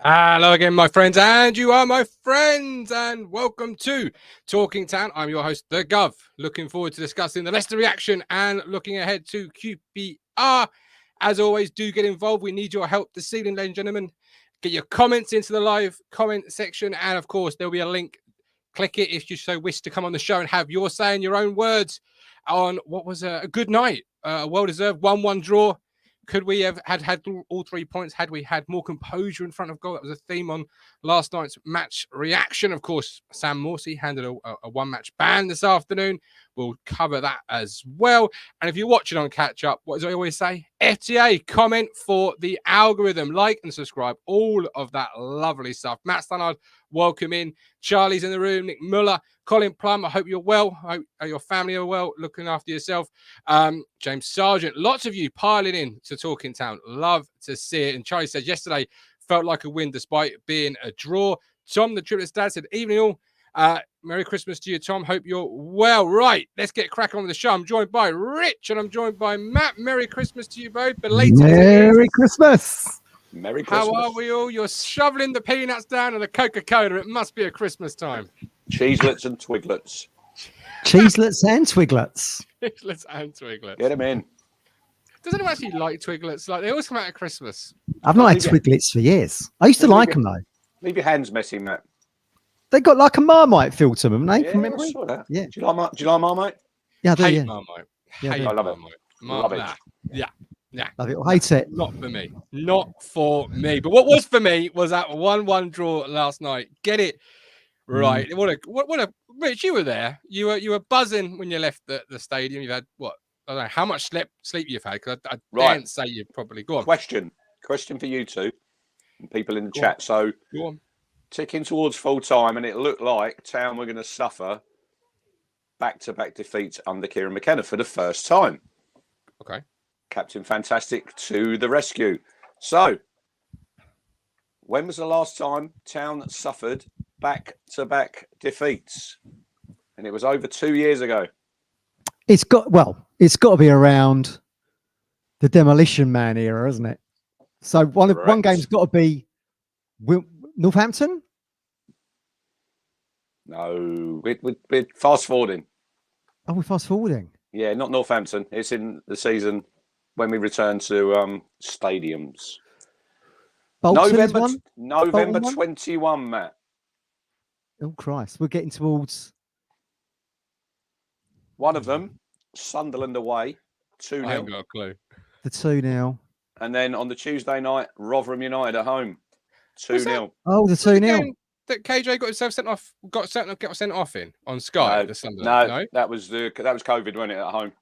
Hello again, my friends, and you are my friends, and welcome to Talking Town. I'm your host, The Gov. Looking forward to discussing the Leicester reaction and looking ahead to QPR. As always, do get involved. We need your help this evening, ladies and gentlemen. Get your comments into the live comment section, and of course, there'll be a link. Click it if you so wish to come on the show and have your say in your own words on what was a good night, a well-deserved 1-1 draw. Could we have had all 3 points had we had more composure in front of goal? That was a theme on last night's match reaction. Of course, Sam Morsy handed a one-match ban this afternoon. We'll cover that as well. And if you're watching on Catch Up, what do I always say? FTA, comment for the algorithm. Like and subscribe. All of that lovely stuff. Matt Stannard, welcome in. Charlie's in the room. Nick Muller, Colin Plum, I hope you're well. I hope your family are well, looking after yourself. James Sargent, lots of you piling in to Talking Town. Love to see it. And Charlie says, yesterday felt like a win despite being a draw. Tom, the triplets dad, said, evening all. Merry Christmas to you, Tom. Hope you're well. Right, let's get cracking on with the show. I'm joined by Rich and I'm joined by Matt. Merry Christmas to you both. Belated Merry Christmas. Merry Christmas. How are we all? You're shoveling the peanuts down and the Coca-Cola. It must be a Christmas time. Cheeselets and twiglets. Cheeselets and twiglets. Cheeselets and twiglets. Get them in. Does anyone actually like twiglets? Like, they always come out at Christmas. I've not had twiglets for years. I used to like them, though. Leave your hands messy, Matt. They got like a Marmite feel to them, haven't they? Yeah, From memory? yeah. Do you like Marmite? Yeah, I do, Hate yeah. Marmite. Yeah, Hate I love Marmite. it. Love it. Love it. Yeah. Love it or hate it. Not for me. Not for me. But what was for me was that 1-1 draw last night. Get it right. What a Rich, you were there. You were buzzing when you left the stadium. You've had what? I don't know how much sleep you've had, because I can't say you've probably gone. Question for you two and people in the chat. So go on. Ticking towards full time, and it looked like Town were going to suffer back-to-back defeats under Kieran McKenna for the first time. Okay. Captain Fantastic to the rescue. So, when was the last time Town suffered back-to-back defeats? And it was over 2 years ago. It's got to be around the Demolition Man era, isn't it? So one game's got to be Northampton. No, we're fast forwarding. Oh, we're fast forwarding. Yeah, not Northampton. It's in the season when we return to stadiums. Bolton November Bolton 21, Matt. Oh Christ, we're getting towards One of them, Sunderland away, 2-0. I haven't got a clue. the 2-0. And then on the Tuesday night, Rotherham United at home, 2-0. Oh, the 2-0. That KJ got himself sent off. Got sent off in on Sky. No, the Sunderland. No, that was COVID, wasn't it, at home?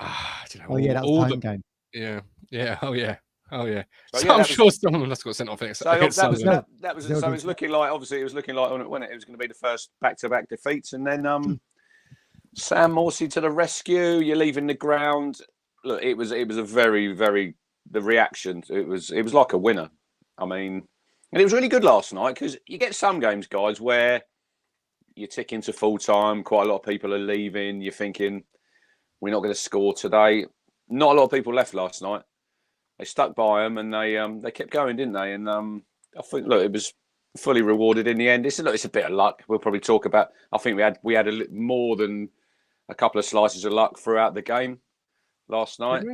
Oh yeah, that was the home game. Yeah. Oh yeah. So I'm sure someone else got sent off. So it's looking like, obviously, it was looking like when it was going to be the first back-to-back defeats, and then Sam Morsy to the rescue. You're leaving the ground. Look, it was a very, very, the reaction. It was like a winner. I mean, and it was really good last night, because you get some games, guys, where you tick into full time. Quite a lot of people are leaving. You're thinking, we're not going to score today. Not a lot of people left last night. They stuck by them, and they kept going, didn't they? And I think, look, it was fully rewarded in the end. It's a bit of luck. We'll probably talk about. I think we had more than a couple of slices of luck throughout the game last night.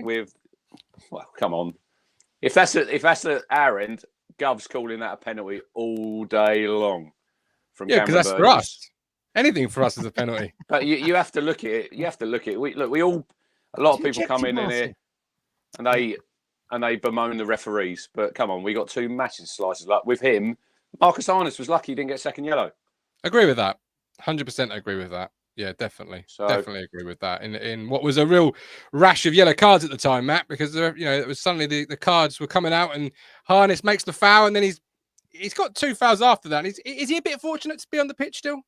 Well, come on, if that's at our end, Gov's calling that a penalty all day long. Because that's for us. Anything for us is a penalty. But you have to look at it. You have to look at it. A lot of people come in here and they bemoan the referees. But come on, we got two massive slices of luck with him. Marcus Arnott was lucky he didn't get second yellow. Agree with that. 100% agree with that. Yeah, definitely. Definitely agree with that. In what was a real rash of yellow cards at the time, Matt, because it was suddenly the cards were coming out, and Harness makes the foul, and then he's got 2 fouls after that. Is he a bit fortunate to be on the pitch still?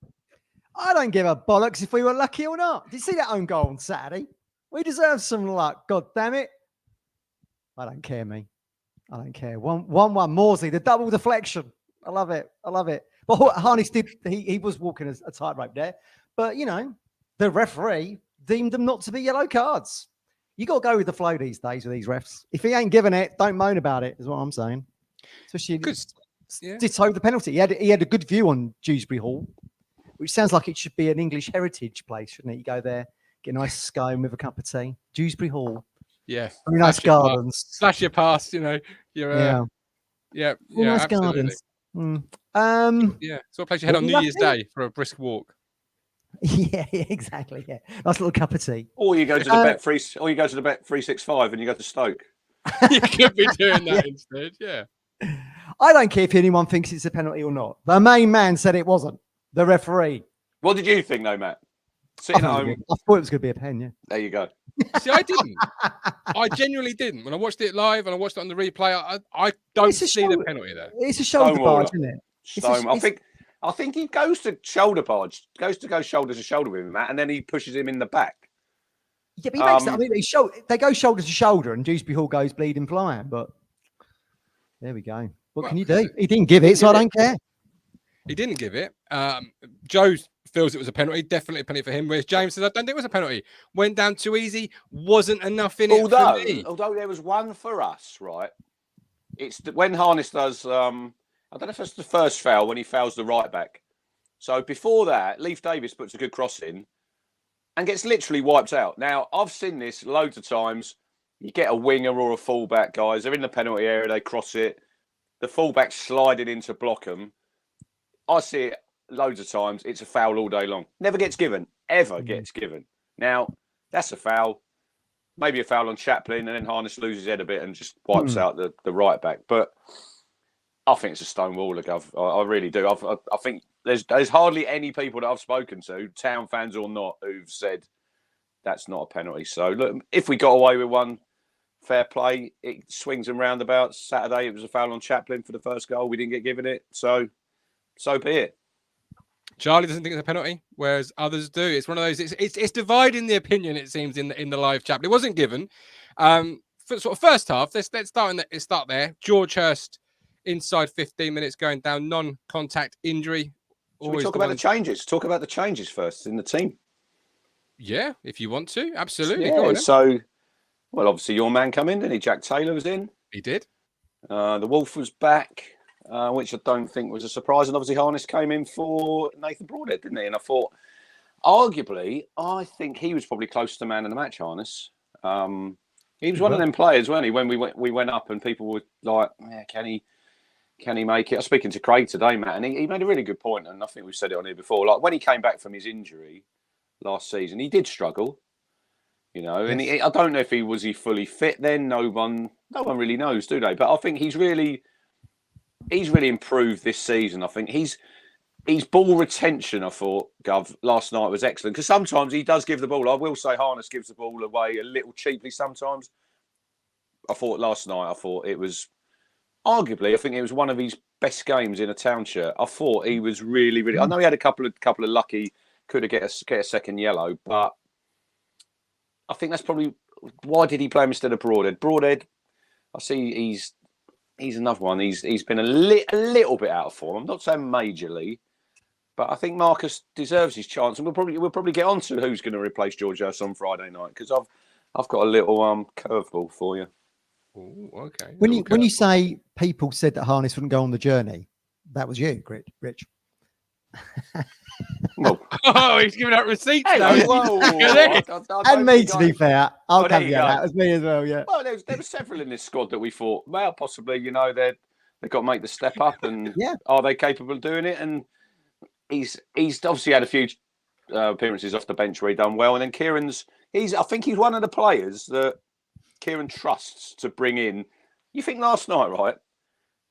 I don't give a bollocks if we were lucky or not. Did you see that own goal on Saturday? We deserve some luck. God damn it. I don't care, me. I don't care. 1-1 Morsy, the double deflection. I love it. But Harness did, he was walking a tightrope there. But, the referee deemed them not to be yellow cards. You got to go with the flow these days with these refs. If he ain't giving it, don't moan about it, is what I'm saying. Especially Yeah. ditto the penalty. He had a good view on Dewsbury Hall, which sounds like it should be an English heritage place, shouldn't it? You go there, get a nice scone with a cup of tea. Dewsbury Hall. Yeah. Very nice gardens. Slash your pass, you know. You're, yeah, nice absolutely. gardens. Yeah. So a place you head on New Year's Day for a brisk walk. Yeah, exactly. Yeah. Nice little cup of tea. Or you go to the Bet 365 and you go to Stoke. You could be doing that instead, yeah. I don't care if anyone thinks it's a penalty or not. The main man said it wasn't. The referee. What did you think, though, Matt? Sitting at home. I thought it was going to be a pen, yeah. There you go. See, I didn't. I genuinely didn't. When I watched it live and I watched it on the replay, I don't see the penalty there. It's a shoulder barge, isn't it? I think he goes to shoulder barge, goes shoulder to shoulder with him, Matt, and then he pushes him in the back. Yeah, but he makes that. I mean, they go shoulder to shoulder, and Dewsbury Hall goes bleeding flying. But there we go. What can you do? He didn't give it, so I don't care. He didn't give it. Joe feels it was a penalty. Definitely a penalty for him. Whereas James says, I don't think it was a penalty. Went down too easy. Wasn't enough in it for me. Although there was one for us, right? It's when Harness does. I don't know if that's the first foul when he fouls the right back. So before that, Leif Davis puts a good cross in and gets literally wiped out. Now, I've seen this loads of times. You get a winger or a fullback, guys. They're in the penalty area. They cross it. The fullback's sliding in to block them. I see it loads of times. It's a foul all day long. Never gets given. Ever gets given. Now, that's a foul. Maybe a foul on Chaplin, and then Harness loses his head a bit and just wipes out the right back. But I think it's a stonewall, Gov. I really do. I think there's hardly any people that I've spoken to, Town fans or not, who've said that's not a penalty. So, look, if we got away with one, fair play. It swings and roundabouts. Saturday, it was a foul on Chaplin for the first goal. We didn't get given it. So be it. Charlie doesn't think it's a penalty, whereas others do. It's one of those. It's dividing the opinion. It seems in the live chat. But it wasn't given. For sort of first half, let's start there. George Hirst inside 15 minutes going down, non-contact injury. Should we talk about the changes? Talk about the changes first in the team. Yeah, if you want to, absolutely. Yeah, Go on, so, well, obviously your man come in, didn't he? Jack Taylor was in. He did. The Wolf was back. Which I don't think was a surprise. And obviously Harness came in for Nathan Broadhead, didn't he? And I thought, arguably, I think he was probably close to man in the match, Harness. He was one of them players, weren't he? When we went up and people were like, yeah, can he make it? I was speaking to Craig today, Matt, and he made a really good point, and I think we've said it on here before. Like when he came back from his injury last season, he did struggle, you know, and I don't know if he was fully fit then. No one really knows, do they? But I think he's really improved this season. I think his ball retention, I thought, Gov, last night was excellent. Because sometimes he does give the ball. I will say Harness gives the ball away a little cheaply sometimes. I thought last night, it was arguably, I think it was one of his best games in a Town shirt. I thought he was really, really. I know he had a couple of lucky, could have get a second yellow, but I think that's probably why did he play him instead of Broadhead? Broadhead, I see he's another one. He's been a little bit out of form. I'm not saying majorly, but I think Marcus deserves his chance, and we'll probably get on to who's going to replace George Hirst on Friday night because I've got a little curveball for you. Ooh, okay. When you say people said that Harness wouldn't go on the journey, that was you, Rich. Well, he's giving out receipts now. And me, to be fair, I'll come you. That was me as well. Yeah. Well, there were several in this squad that we thought, well, possibly, you know, they've got to make the step up, and are they capable of doing it? And he's obviously had a few appearances off the bench where he done well, and then Kieran's I think he's one of the players that Kieran trusts to bring in. You think last night, right?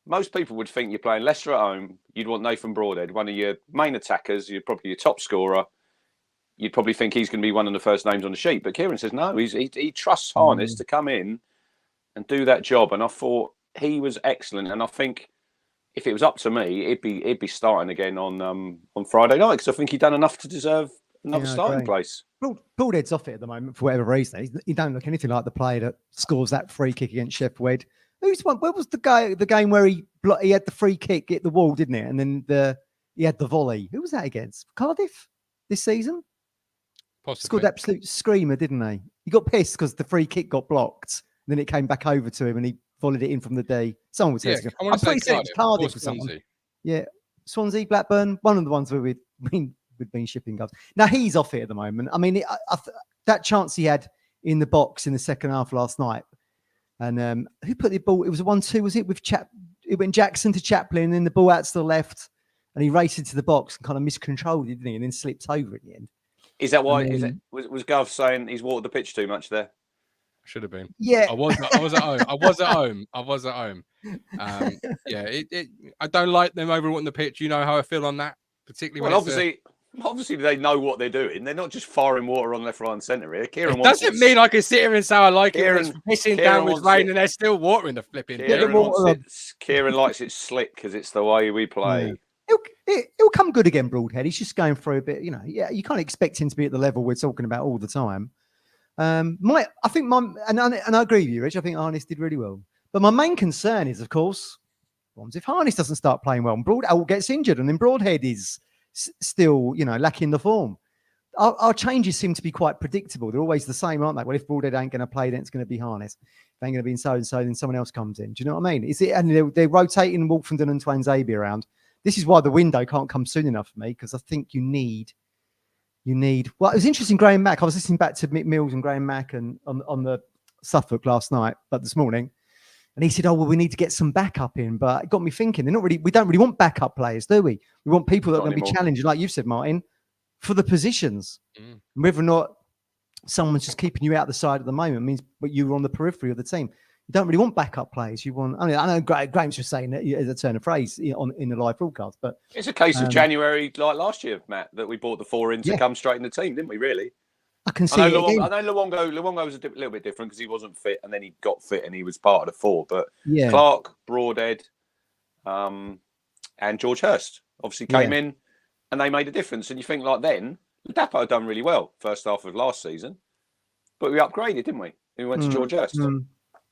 Most people would think you're playing Leicester at home. You'd want Nathan Broadhead, one of your main attackers. You're probably your top scorer. You'd probably think he's going to be one of the first names on the sheet. But Kieran says no. He trusts Harness to come in and do that job. And I thought he was excellent. And I think if it was up to me, he'd be starting again on Friday night because I think he'd done enough to deserve another starting place. Broadhead's off it at the moment for whatever reason. He don't look anything like the player that scores that free kick against Sheffield Wednesday. Where was the game where he had the free kick, hit the wall, didn't it? And then he had the volley. Who was that against? Cardiff this season? Possibly. Scored absolute screamer, didn't they? He got pissed because the free kick got blocked. And then it came back over to him and he volleyed it in from the D. Someone would say, Yeah, I I'm want to pretty say certain it's Cardiff or or someone. Swansea. Yeah, Swansea, Blackburn, one of the ones where we've been shipping gloves. Now he's off it at the moment. I mean, that chance he had in the box in the second half last night, and who put the ball? It was a 1-2, was it? With it went Jackson to Chaplin, and then the ball out to the left, and he raced into the box and kind of miscontrolled it, didn't he? And then slipped over in the end. Is that why? Was Gov saying he's watered the pitch too much there? Should have been. Yeah, I was at home. I was at home. Yeah, I don't like them overwatering the pitch. You know how I feel on that, particularly when obviously they know what they're doing. They're not just firing water on left, right, and centre here. Kieran doesn't mean I can sit here and say I like it when it's pissing down with rain and they're still watering the flipping. Kieran likes it slick because it's the way we play. Yeah. It'll come good again, Broadhead. He's just going through a bit, yeah, you can't expect him to be at the level we're talking about all the time. I think and I agree with you, Rich. I think Harness did really well. But my main concern is, of course, if Harness doesn't start playing well and Broadhead gets injured and then Broadhead is still, lacking the form. Our changes seem to be quite predictable. They're always the same, aren't they? Well, if Broadhead ain't going to play, then it's going to be Harness. If they ain't going to be in so-and-so, then someone else comes in. Do you know what I mean? And they're rotating Wolfenden and Twain-Zabie around. This is why the window can't come soon enough for me, because I think you need. Well, it was interesting. Graham Mack. I was listening back to Mick Mills and Graham Mack and on the Suffolk last night, but this morning, and he said, "Oh well, we need to get some backup in." But it got me thinking. We don't really want backup players, do we? We want people that are going to be challenging, like you've said, Martin, for the positions. Whether or not someone's just keeping you out the side at the moment means, but you're on the periphery of the team. You don't really want backup players. You want. I know Graham's just saying that as a turn of phrase in the live broadcast, but it's a case of January, like last year, Matt, that we bought the 4 in to come straight in the team, didn't we? Really? I can see. I know Luongo was a little bit different because he wasn't fit, and then he got fit and he was part of the 4. But yeah. Clark, Broadhead, and George Hirst obviously came in, and they made a difference. And you think like then, Dapo had done really well first half of last season, but we upgraded, didn't we? We went to George Hirst.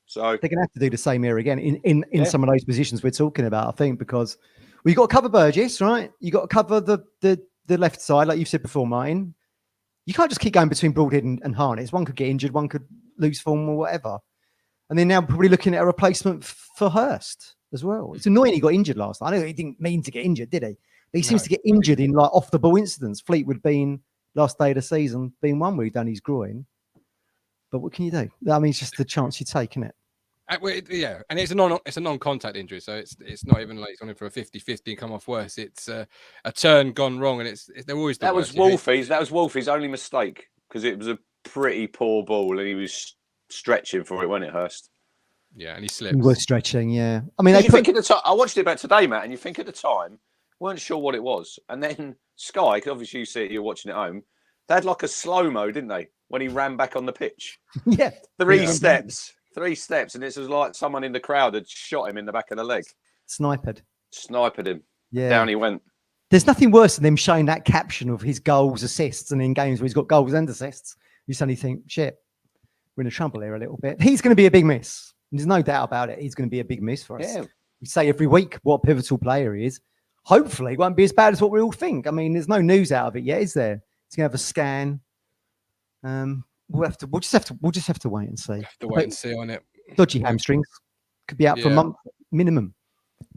So they're going to have to do the same here again in some of those positions we're talking about, I think, because we've got to cover Burgess, right? You got to cover the left side, like you said before, Martin. You can't just keep going between Broadhead and Harness. One could get injured, one could lose form or whatever. And then now probably looking at a replacement for Hirst as well. It's annoying he got injured last night. I know he didn't mean to get injured, did he? But he seems to get injured in like off the ball incidents. Fleetwood being last day of the season, being one where he done his groin. But what can you do? I mean, it's just the chance you take, isn't it? Yeah, and it's a non-contact injury, so it's not even like he's gone for a 50-50 and come off worse. It's a turn gone wrong, and they're always the worst. That was Wolfie's only mistake, because it was a pretty poor ball, and he was stretching for it, wasn't it, Hirst? Yeah, and he slipped. He was stretching, yeah. I mean, think at the time, I watched it back today, Matt, and you think at the time weren't sure what it was, and then Sky, because obviously you see it, you're watching at home. They had like a slow-mo, didn't they, when he ran back on the pitch? Yeah, 3 steps. 3 steps, and it was like someone in the crowd had shot him in the back of the leg. Sniped him. Yeah. Down he went. There's nothing worse than them showing that caption of his goals, assists, and in games where he's got goals and assists, you suddenly think, shit, we're in trouble here a little bit. He's going to be a big miss. There's no doubt about it. He's going to be a big miss for us. Yeah. We say every week what a pivotal player he is. Hopefully, it won't be as bad as what we all think. I mean, there's no news out of it yet, is there? He's going to have a scan. We'll just have to wait and see. Have to wait and see on it. Dodgy hamstrings. Could be out for a month minimum.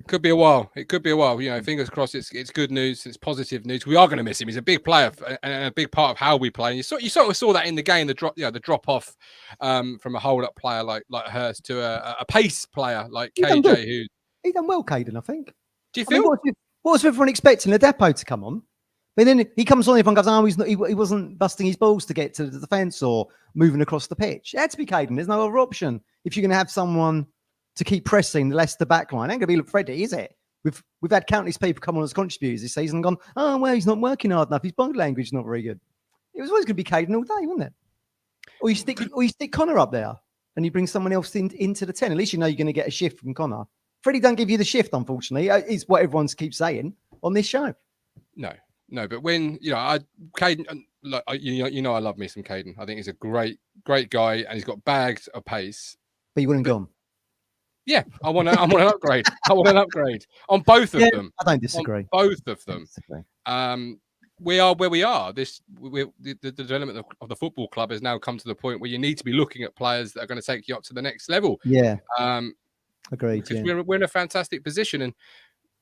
Could be a while. It could be a while. Fingers crossed. It's good news. It's positive news. We are going to miss him. He's a big player and a big part of how we play. And you sort of saw that in the game. The drop off from a hold up player like Hirst to a pace player like KJ. He done well, Caden. I think. Do you feel? What was everyone expecting the depot to come on? But then he comes on, everyone goes, oh, he wasn't busting his balls to get to the defence or moving across the pitch. It had to be Caden. There's no other option. If you're going to have someone to keep pressing the Leicester backline, ain't going to be Freddie, is it? We've had countless people come on as contributors this season and gone, oh, well, he's not working hard enough. His body language is not very good. It was always going to be Caden all day, wasn't it? Or you stick Connor up there and you bring someone else into the 10. At least you know you're going to get a shift from Connor. Freddie don't give you the shift, unfortunately. It's what everyone keeps saying on this show. No, but when Caden, I love me some Caden. I think he's a great guy, and he's got bags of pace. But you wouldn't go on. Yeah, I want an upgrade. I want an upgrade on both of them. I don't disagree. On both of them. We are where we are. The development of the football club has now come to the point where you need to be looking at players that are going to take you up to the next level. Yeah. Agreed. because Yeah. we're in a fantastic position. And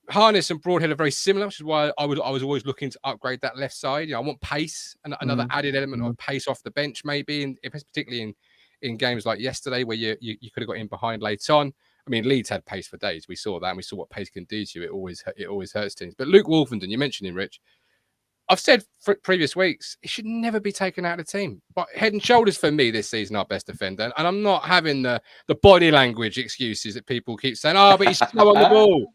Harness and Broadhead are very similar, which is why I was always looking to upgrade that left side. I want pace and another added element of pace off the bench, maybe, and if it's particularly in games like yesterday where you could have got in behind late on. I mean, Leeds had pace for days. We saw that, and we saw what pace can do to you. It always hurts teams. But Luke Wolfenden, you mentioned him, Rich. I've said for previous weeks, he should never be taken out of the team. But head and shoulders for me this season, our best defender. And I'm not having the body language excuses that people keep saying, oh, but he's slow on the ball.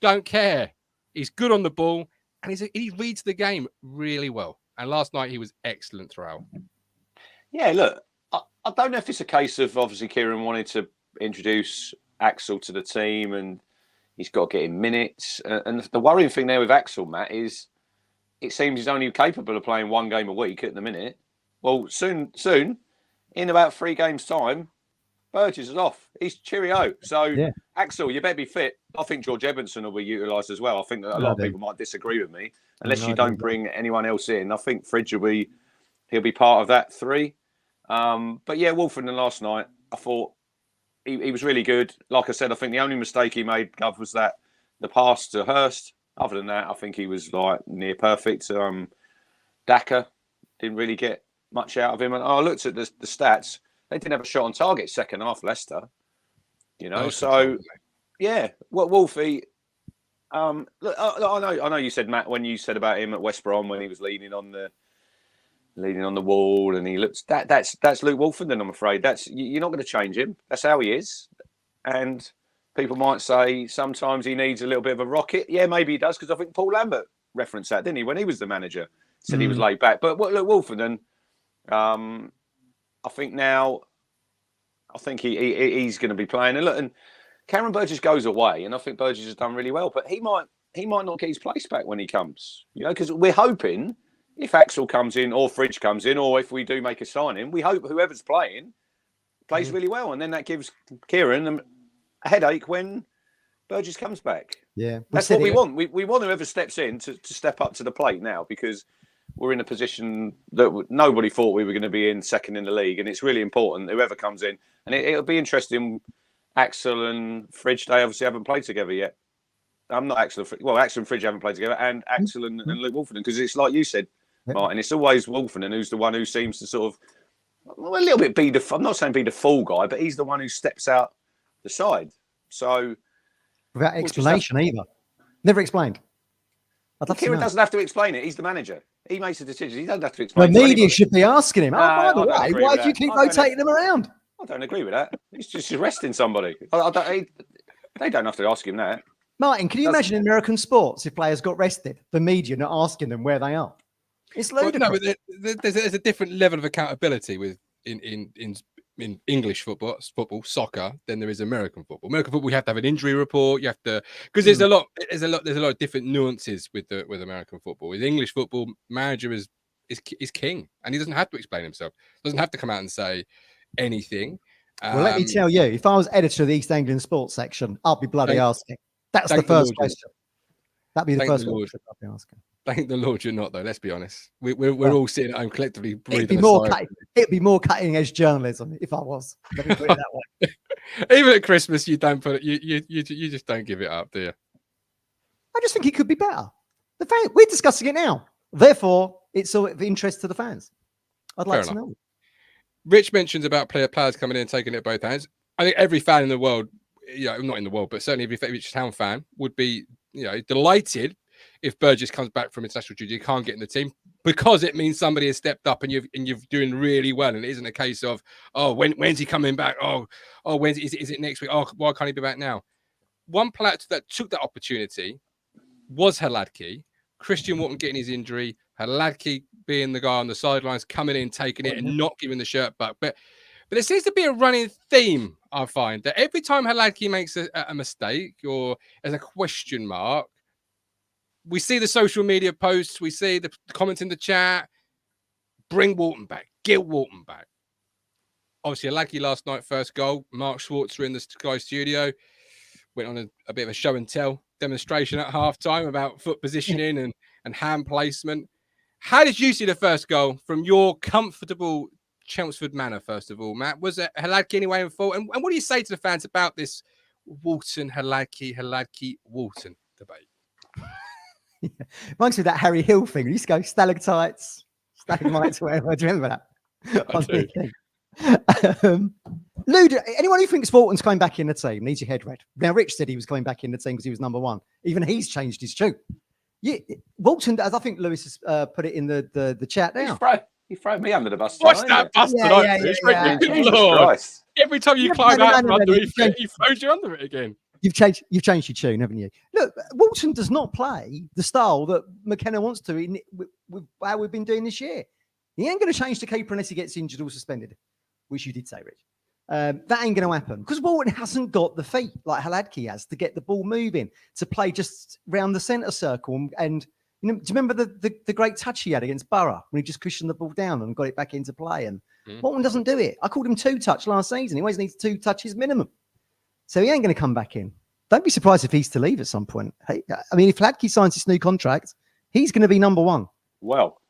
Don't care. He's good on the ball, and he reads the game really well. And last night he was excellent throughout. Yeah, look, I don't know if it's a case of obviously Kieran wanted to introduce Axel to the team, and he's got to get him minutes. And the worrying thing there with Axel, Matt, is it seems he's only capable of playing one game a week at the minute. Well, soon, in about 3 games' time, Burgess is off. He's cheerio. So, Axel, you better be fit. I think George Evanson will be utilised as well. I think that a lot of people might disagree with me. Unless you don't bring anyone else in, I think Fridge he'll be part of that 3. But yeah, Wolfenden last night, I thought he was really good. Like I said, I think the only mistake he made, Gov, was that the pass to Hirst. Other than that, I think he was like near perfect. Daka didn't really get much out of him. And I looked at the stats. They didn't have a shot on target second half, Leicester. So yeah. What Wolfie? Look, I know you said, Matt, when you said about him at West Brom when he was leaning on the wall and he looks that's Luke Wolfenden. I'm afraid you're not going to change him. That's how he is. And people might say sometimes he needs a little bit of a rocket. Yeah, maybe he does, because I think Paul Lambert referenced that, didn't he, when he was the manager? Said he was laid back. But look, Wolfenden, I think now, he's going to be playing. And look, and Cameron Burgess goes away, and I think Burgess has done really well. But he might not get his place back when he comes. Because we're hoping if Axel comes in or Fridge comes in, or if we do make a signing, we hope whoever's playing plays really well, and then that gives Kieran a headache when Burgess comes back. Yeah, that's what we want. We want whoever steps in to step up to the plate now, because we're in a position that nobody thought we were going to be in, second in the league, and it's really important whoever comes in. And it'll be interesting. Axel and Fridge, they obviously haven't played together yet. I'm not Axel. Well, Axel and Fridge haven't played together, and Axel and Luke Wolfenden, because it's like you said, Martin. It's always Wolfenden who's the one who seems to sort of a little bit be the. I'm not saying be the fall guy, but he's the one who steps out the side. So without explanation either. Never explained. Kieran doesn't have to explain it. He's the manager. He makes the decisions. He doesn't have to explain it. The media should be asking him, by the way, why do you keep rotating them around? I don't agree with that. He's just arresting somebody. They don't have to ask him that. Martin, can you imagine in American sports if players got rested? The media not asking them where they are. It's ludicrous. Well, no, but there's a different level of accountability in English football, soccer, than there is American football. American football, you have to have an injury report. You have to, because there's a lot of different nuances with American football. With English football, manager is king, and he doesn't have to explain himself. Doesn't have to come out and say anything. Well, let me tell you, if I was editor of the East Anglian sports section, I'd be bloody asking. That's the first question. That'd be the first question I'd be asking. Thank the Lord you're not, though. Let's be honest. We're all sitting at home collectively breathing. It'd be more cutting edge journalism if I was. Let me put it that way. Even at Christmas, you don't put it. You just don't give it up, do you? I just think it could be better. We're discussing it now. Therefore, it's of interest to the fans. I'd like to know. Rich mentions about players coming in and taking it at both hands. I think every fan in the world, not in the world, but certainly every Ipswich Town fan would be, delighted if Burgess comes back from international duty, you can't get in the team, because it means somebody has stepped up and you're doing really well. And it isn't a case of, when's he coming back? When's is it next week? Why can't he be back now? One player that took that opportunity was Hladky. Christian Walton getting his injury, Hladky being the guy on the sidelines, coming in, taking it, and not giving the shirt back. But there seems to be a running theme, I find, that every time Hladky makes a mistake or as a question mark, we see the social media posts, we see the comments in the chat, bring Walton back, get Walton back. Obviously, Hladky last night, first goal. Mark Schwarzer in the Sky studio went on a bit of a show and tell demonstration at halftime about foot positioning and hand placement. How did you see the first goal from your comfortable Chelmsford manor, first of all, Matt? Was it Hladky anyway in fault? And what do you say to the fans about this Walton, Hladky, Walton debate. Reminds me of that Harry Hill thing. We used to go stalactites, stalagmites, whatever. Do you remember that? I do. Lude, anyone who thinks Walton's coming back in the team needs your head read. Now, Rich said he was coming back in the team because he was number one. Even he's changed his tune. Yeah, Walton, as I think Lewis has put it in the chat now. He thrown me under the bus. Watch that bastard. Lord. Every time you climb out from under it, he throws you under it again. You've changed your tune, haven't you? Look, Walton does not play the style that McKenna wants to with how we've been doing this year. He ain't going to change the keeper unless he gets injured or suspended, which you did say, Rich. That ain't going to happen because Walton hasn't got the feet like Hladky has to get the ball moving, to play just round the centre circle. And you know, do you remember the great touch he had against Borough when he just cushioned the ball down and got it back into play? And Walton doesn't do it. I called him 2-touch last season. He always needs 2 touches minimum. So he ain't going to come back in. Don't be surprised if he's to leave at some point. Hey, I mean, if Hladky signs this new contract, he's going to be number one. Well,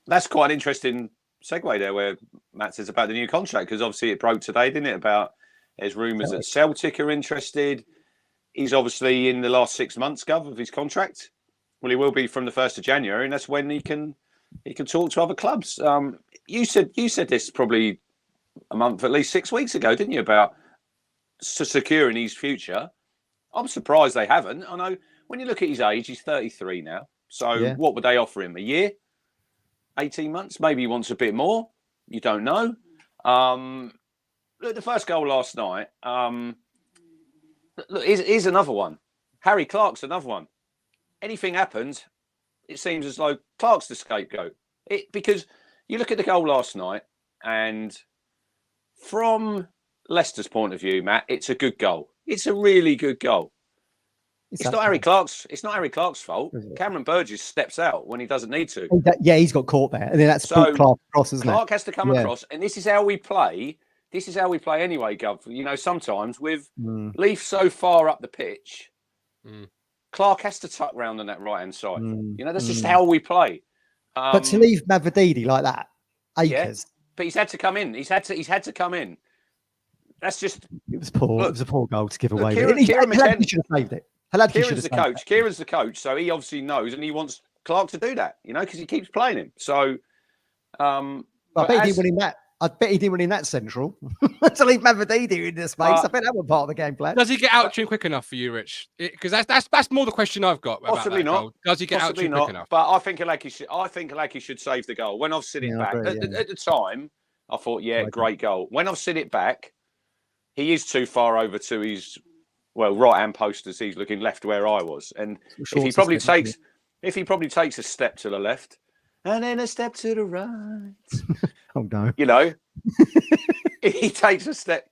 that's quite an interesting segue there where Matt says about the new contract, because obviously it broke today, didn't it? About there's rumours that Celtic are interested. He's obviously in the last 6 months, Gov, of his contract. Well, he will be from the 1st of January, and that's when he can talk to other clubs. You said this probably a month, at least 6 weeks ago, didn't you, about securing his future? I'm surprised they haven't. I know when you look at his age, he's 33 now. So what would they offer him? A year? 18 months? Maybe he wants a bit more. You don't know. Look, the first goal last night. Look, here's another one. Harry Clark's another one. Anything happens, it seems as though Clark's the scapegoat. Because you look at the goal last night, and from Leicester's point of view, Matt, it's a good goal. It's a really good goal. It's not Harry Clark's. It's not Harry Clark's fault. Cameron Burgess steps out when he doesn't need to. Yeah, he's got caught there, and then that's Clark across, isn't it? Clark has to come across, and this is how we play. This is how we play anyway, Gov. You know, sometimes with Leaf so far up the pitch, Clark has to tuck round on that right-hand side. You know, that's just how we play. But to leave Mavrididi like that, acres. But he's had to come in. He's had to come in. That's just. It was poor. Look, it was a poor goal to give away. Kieran McKenna should have saved it. Kieran's the coach. Kieran's the coach, so he obviously knows, and he wants Clark to do that. You know, because he keeps playing him. So, I bet he didn't win in that. I bet he didn't win in that central to leave Mavrididi in this space. I bet that was part of the game plan. Does he get out to him quick enough for you, Rich? Because that's more the question I've got. Possibly not. Goal. Does he get out to him quick enough? But I think Hladky should save the goal. When I've seen it back at the time, I thought, great goal. When I've seen it back, he is too far over to his right hand post as he's looking left where I was, and if he probably takes a step to the left and then a step to the right. Oh no! You know, he takes a step.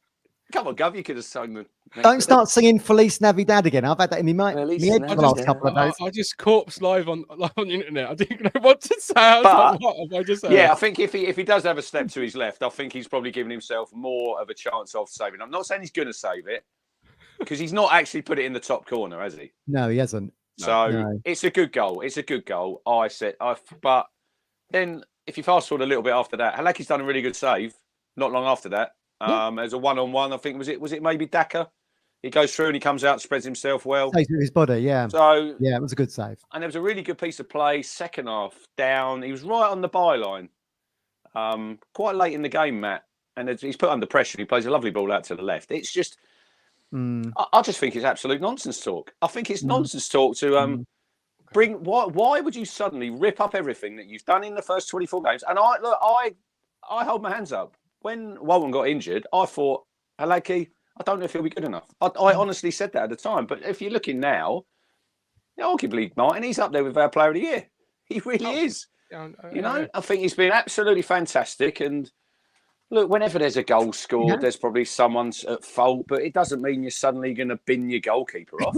Come on, Gov, you could have sung the. Don't start singing Feliz Navidad again. I've had that in my mind. The last couple of days. I just corpse live on the internet. I didn't know what to say. I think if he does have a step to his left, I think he's probably giving himself more of a chance of saving. I'm not saying he's going to save it because he's not actually put it in the top corner, has he? No, he hasn't. So it's a good goal. It's a good goal. But then if you fast forward a little bit after that, Hladky's done a really good save. Not long after that, as a one-on-one, I think was it maybe Daka? He goes through and he comes out, spreads himself well. Saves with his body, yeah. So yeah, it was a good save. And there was a really good piece of play. Second half, down. He was right on the byline. Quite late in the game, Matt. And he's put under pressure. He plays a lovely ball out to the left. It's just, I just think it's absolute nonsense talk. I think it's nonsense talk to bring. Why would you suddenly rip up everything that you've done in the first 24 games? And I hold my hands up. When Walton got injured, I thought, Hladky, I don't know if he'll be good enough. I honestly said that at the time. But if you're looking now, arguably, Martin, he's up there with our player of the year. He really is. You know, I think he's been absolutely fantastic. And look, whenever there's a goal scored, there's probably someone's at fault. But it doesn't mean you're suddenly going to bin your goalkeeper off.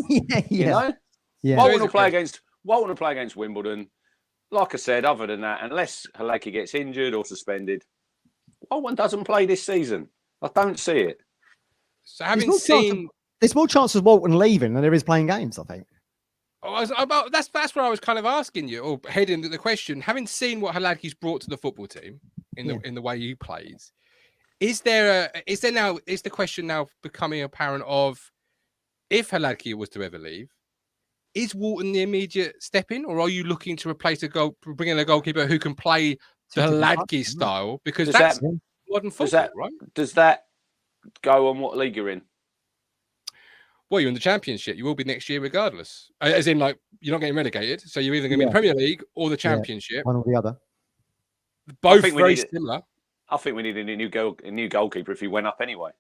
You know? Yeah. Walton will play against Wimbledon. Like I said, other than that, unless Hladky gets injured or suspended, Walton doesn't play this season. I don't see it. So there's more chance of Walton leaving than there is playing games, I think. That's what I was kind of asking you, or heading to the question. Having seen what Hladky's brought to the football team in the way he plays, is the question now becoming apparent of if Hladky was to ever leave, is Walton the immediate step in, or are you looking to bring in a goalkeeper who can play the Hladky style? Because that's modern football, right? Does that go on what league you're in? Well, you're in the Championship. You will be next year regardless. As in, like, you're not getting relegated. So you're either going to be in the Premier League or the Championship. One or the other. Both very similar. I think we need a new goalkeeper if he went up anyway.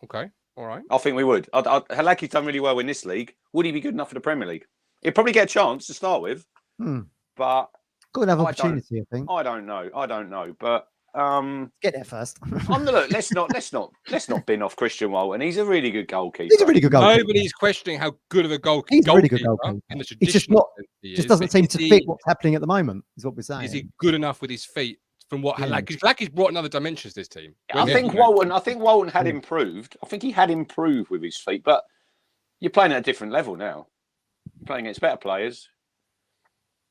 Okay. All right. I think we would. Hladky's done really well in this league. Would he be good enough for the Premier League? He'd probably get a chance to start with. But got another opportunity, I think. I don't know. But get there first. Look, let's not bin off Christian Walton. He's a really good goalkeeper. He's a really good goalkeeper. Nobody's questioning how good of a goalkeeper. He's a really good goalkeeper. In the it's just not. Just doesn't seem to fit what's happening at the moment. Is what we're saying. Is he good enough with his feet? From what Hladky's brought another dimension to this team. I think Walton had improved. I think he had improved with his feet, but you're playing at a different level now. You're playing against better players.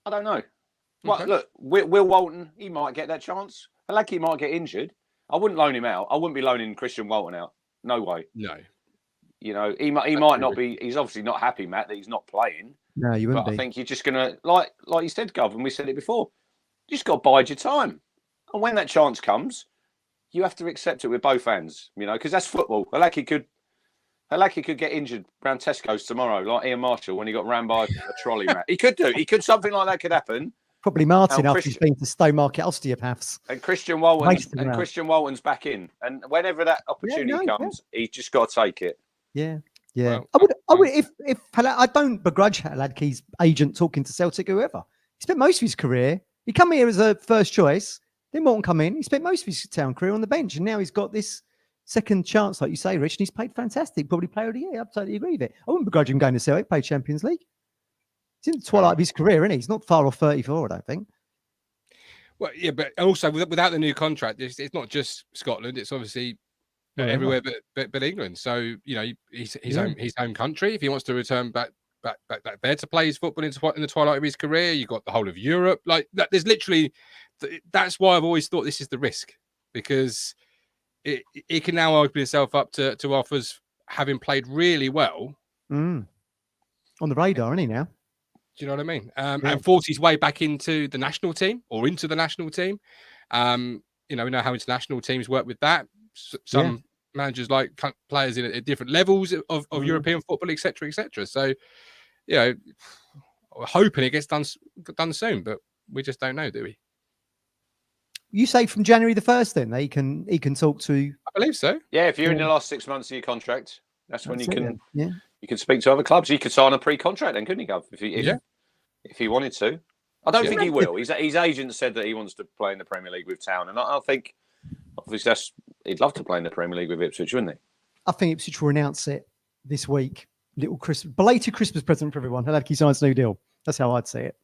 I don't know. Well, look, Will Walton, he might get that chance. Hladky might get injured. I wouldn't loan him out. I wouldn't be loaning Christian Walton out. No way. No. You know, he might not be. He's obviously not happy, Matt, that he's not playing. No, you wouldn't but be. I think you're just gonna like you said, Gov, and we said it before. You just got to bide your time. And when that chance comes, you have to accept it with both hands, you know, because that's football. Hladky could get injured around Tesco's tomorrow, like Ian Marshall when he got ran by a trolley, Matt. He could do. Something like that could happen. Probably Martin after he's been to Stowmarket Osteopaths. And Christian Walton's back in. And whenever that opportunity comes, he's just got to take it. Yeah. Yeah. Well, I would if I don't begrudge Hladky's agent talking to Celtic, whoever. He spent most of his career. He come here as a first choice. Then Morton come in. He spent most of his town career on the bench, and now he's got this second chance, like you say, Rich, and he's played fantastic. Probably player of the year. I totally agree with it. I wouldn't begrudge him going to Celtic, play Champions League. He's in the twilight of his career, isn't he? He's not far off 34, I don't think. Well, yeah, but also without the new contract, it's not just Scotland. It's obviously everywhere but England. So you know, his home country. If he wants to return back there to play his football in the twilight of his career, you've got the whole of Europe. Like that, there's literally. That's why I've always thought this is the risk, because it can now open itself up to offers having played really well. On the radar, isn't he now? Do you know what I mean? And forced his way back into the national team. You know, we know how international teams work with that. Some managers like players at different levels of European football, etc., etc. So, you know, we're hoping it gets done soon, but we just don't know, do we? You say from January the 1st, then he can talk to. I believe so. Yeah, if you're in the last 6 months of your contract, that's when you can. Yeah. You can speak to other clubs. He could sign a pre-contract, then, couldn't he, Gov? If he wanted to. I don't think he will. His agent said that he wants to play in the Premier League with Town, and I think obviously he'd love to play in the Premier League with Ipswich, wouldn't he? I think Ipswich will announce it this week. Belated Christmas present for everyone. Hladky signs a new deal. That's how I'd say it.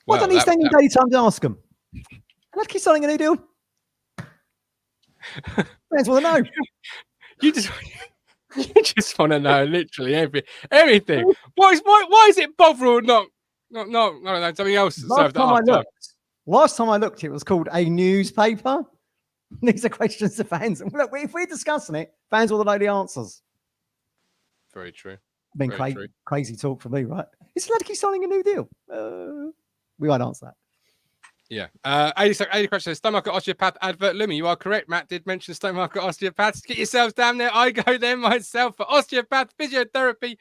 Why don't he stand in daytime to ask him? Hladky signing a new deal. Fans want to know. You just want to know literally everything. Why is it Bovril not I don't know, something else? Last time I looked, it was called a newspaper. These are questions to fans. Look, if we're discussing it, fans will know the answers. Very true. Been crazy talk for me, right? Is Hladky signing a new deal? We won't answer that. Yeah. 80 question says, Stowmarket Osteopath advert. Lumi, you are correct. Matt did mention Stowmarket Osteopaths. Get yourselves down there. I go there myself for osteopath, physiotherapy.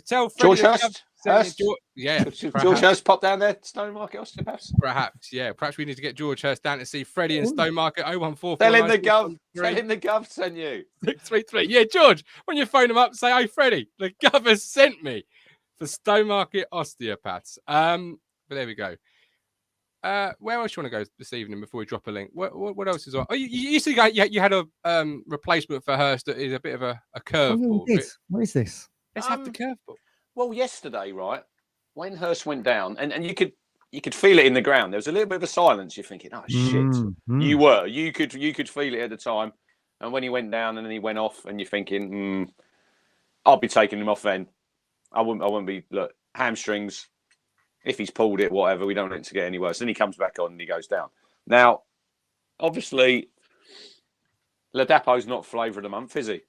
Tell George Hirst. George Hirst pop down there, Stowmarket Osteopaths. Perhaps, yeah. Perhaps we need to get George Hirst down to see Freddie and Stowmarket 014. Tell him the Gov sent you. 633. Yeah, George, when you phone him up, say, hey, Freddie, the Gov has sent me for Stowmarket Osteopaths. But there we go. Where else do you want to go this evening before we drop a link? What else is on? Oh, you said you had a replacement for Hirst that is a bit of a curveball. What is this? Let's have the curveball. Well, yesterday, right, when Hirst went down, and you could feel it in the ground. There was a little bit of a silence. You're thinking, oh shit. You could feel it at the time. And when he went down and then he went off, and you're thinking, I'll be taking him off then. I wouldn't be hamstrings. If he's pulled it, whatever, we don't want it to get any worse. Then he comes back on and he goes down. Now, obviously, Ladapo's not flavour of the month, is he?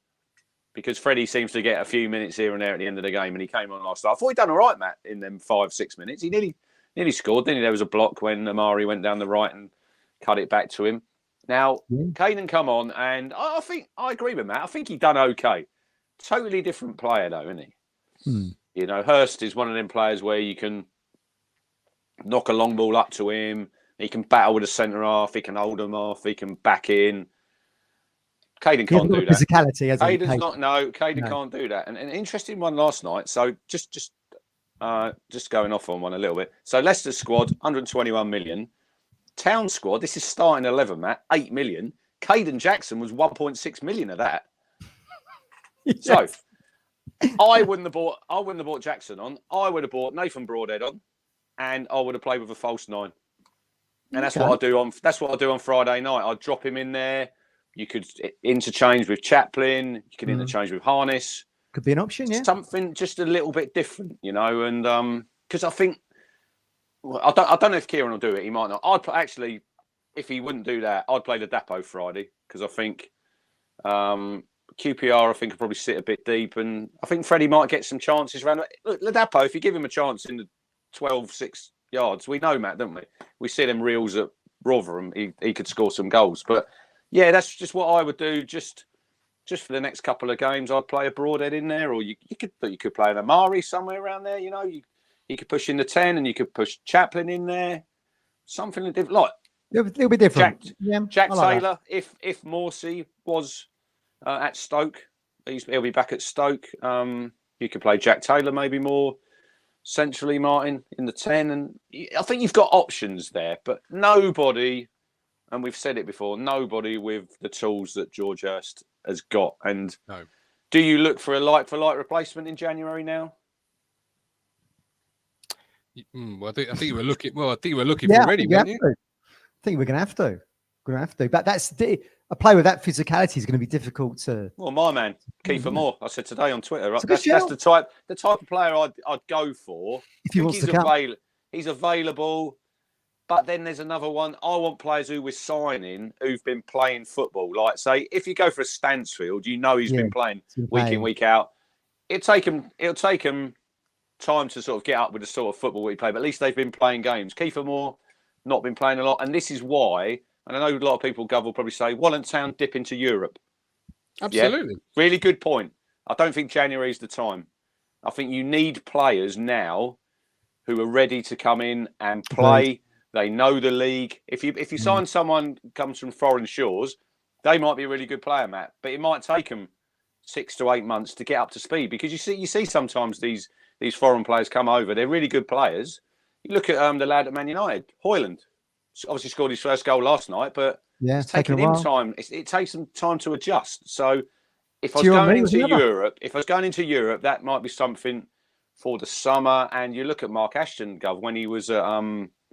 because Freddie seems to get a few minutes here and there at the end of the game, and he came on last night. I thought he'd done all right, Matt, in them 5-6 minutes. He nearly scored, didn't he? There was a block when Amari went down the right and cut it back to him. Now, Caden come on, and I think I agree with Matt. I think he done okay. Totally different player, though, isn't he? You know, Hirst is one of them players where you can knock a long ball up to him. He can battle with a centre half. He can hold him off. He can back in. Caden can't do that. Physicality, Caden's not. No, Caden can't do that. And an interesting one last night. So just going off on one a little bit. So Leicester's squad, 121 million. Town squad. This is starting 11, Matt. 8 million. Caden Jackson was 1.6 million of that. Yes. So I wouldn't have bought Jackson on. I would have bought Nathan Broadhead on, and I would have played with a false 9. And that's what I do on Friday night. I'd drop him in there. You could interchange with Chaplin. You could interchange with Harness. Could be an option, yeah. Something just a little bit different, you know. And because I think, I don't know if Kieran will do it. He might not. Actually, if he wouldn't do that, I'd play the Dapo Friday, because I think QPR, I think, will probably sit a bit deep, and I think Freddie might get some chances around. Look, Ladapo, if you give him a chance in the 12-6 yards, we know, Matt, don't we? We see them reels at Rotherham. He could score some goals, but yeah, that's just what I would do. Just for the next couple of games, I'd play a Broadhead in there, or you could play an Amari somewhere around there. You know, you could push in the 10, and you could push Chaplin in there. Something different, like it'll be different. Jack Taylor, if Morsy was at Stoke, he'll be back at Stoke. You could play Jack Taylor maybe more centrally, Martin, in the 10, and I think you've got options there, but nobody. And we've said it before, nobody with the tools that George Hirst has got. And do you look for a like-for-like replacement in January now? Well, I think we're looking. Well, I think we're looking already. I think we're going to have to. But that's a play with that physicality is going to be difficult to. Well, my man, Kiefer Moore. I said today on Twitter. Right? That's the type of player I'd go for. If he wants to come. He's available. But then there's another one. I want players who we're signing who've been playing football. Like, say, if you go for a Stansfield, you know he's been playing week in, week out. It'll take him time to sort of get up with the sort of football we play. But at least they've been playing games. Kiefer Moore, not been playing a lot. And this is why, and I know a lot of people, Gov, will probably say, Wallentown dip into Europe. Absolutely. Yeah? Really good point. I don't think January is the time. I think you need players now who are ready to come in and play. They know the league. If you sign someone who comes from foreign shores, they might be a really good player, Matt. But it might take them 6 to 8 months to get up to speed, because you see sometimes these foreign players come over. They're really good players. You look at the lad at Man United, Hoyland. Obviously scored his first goal last night, but it's taken him time. It takes him time to adjust. So if I was going into Europe, that might be something for the summer. And you look at Mark Ashton, Gov, when he was at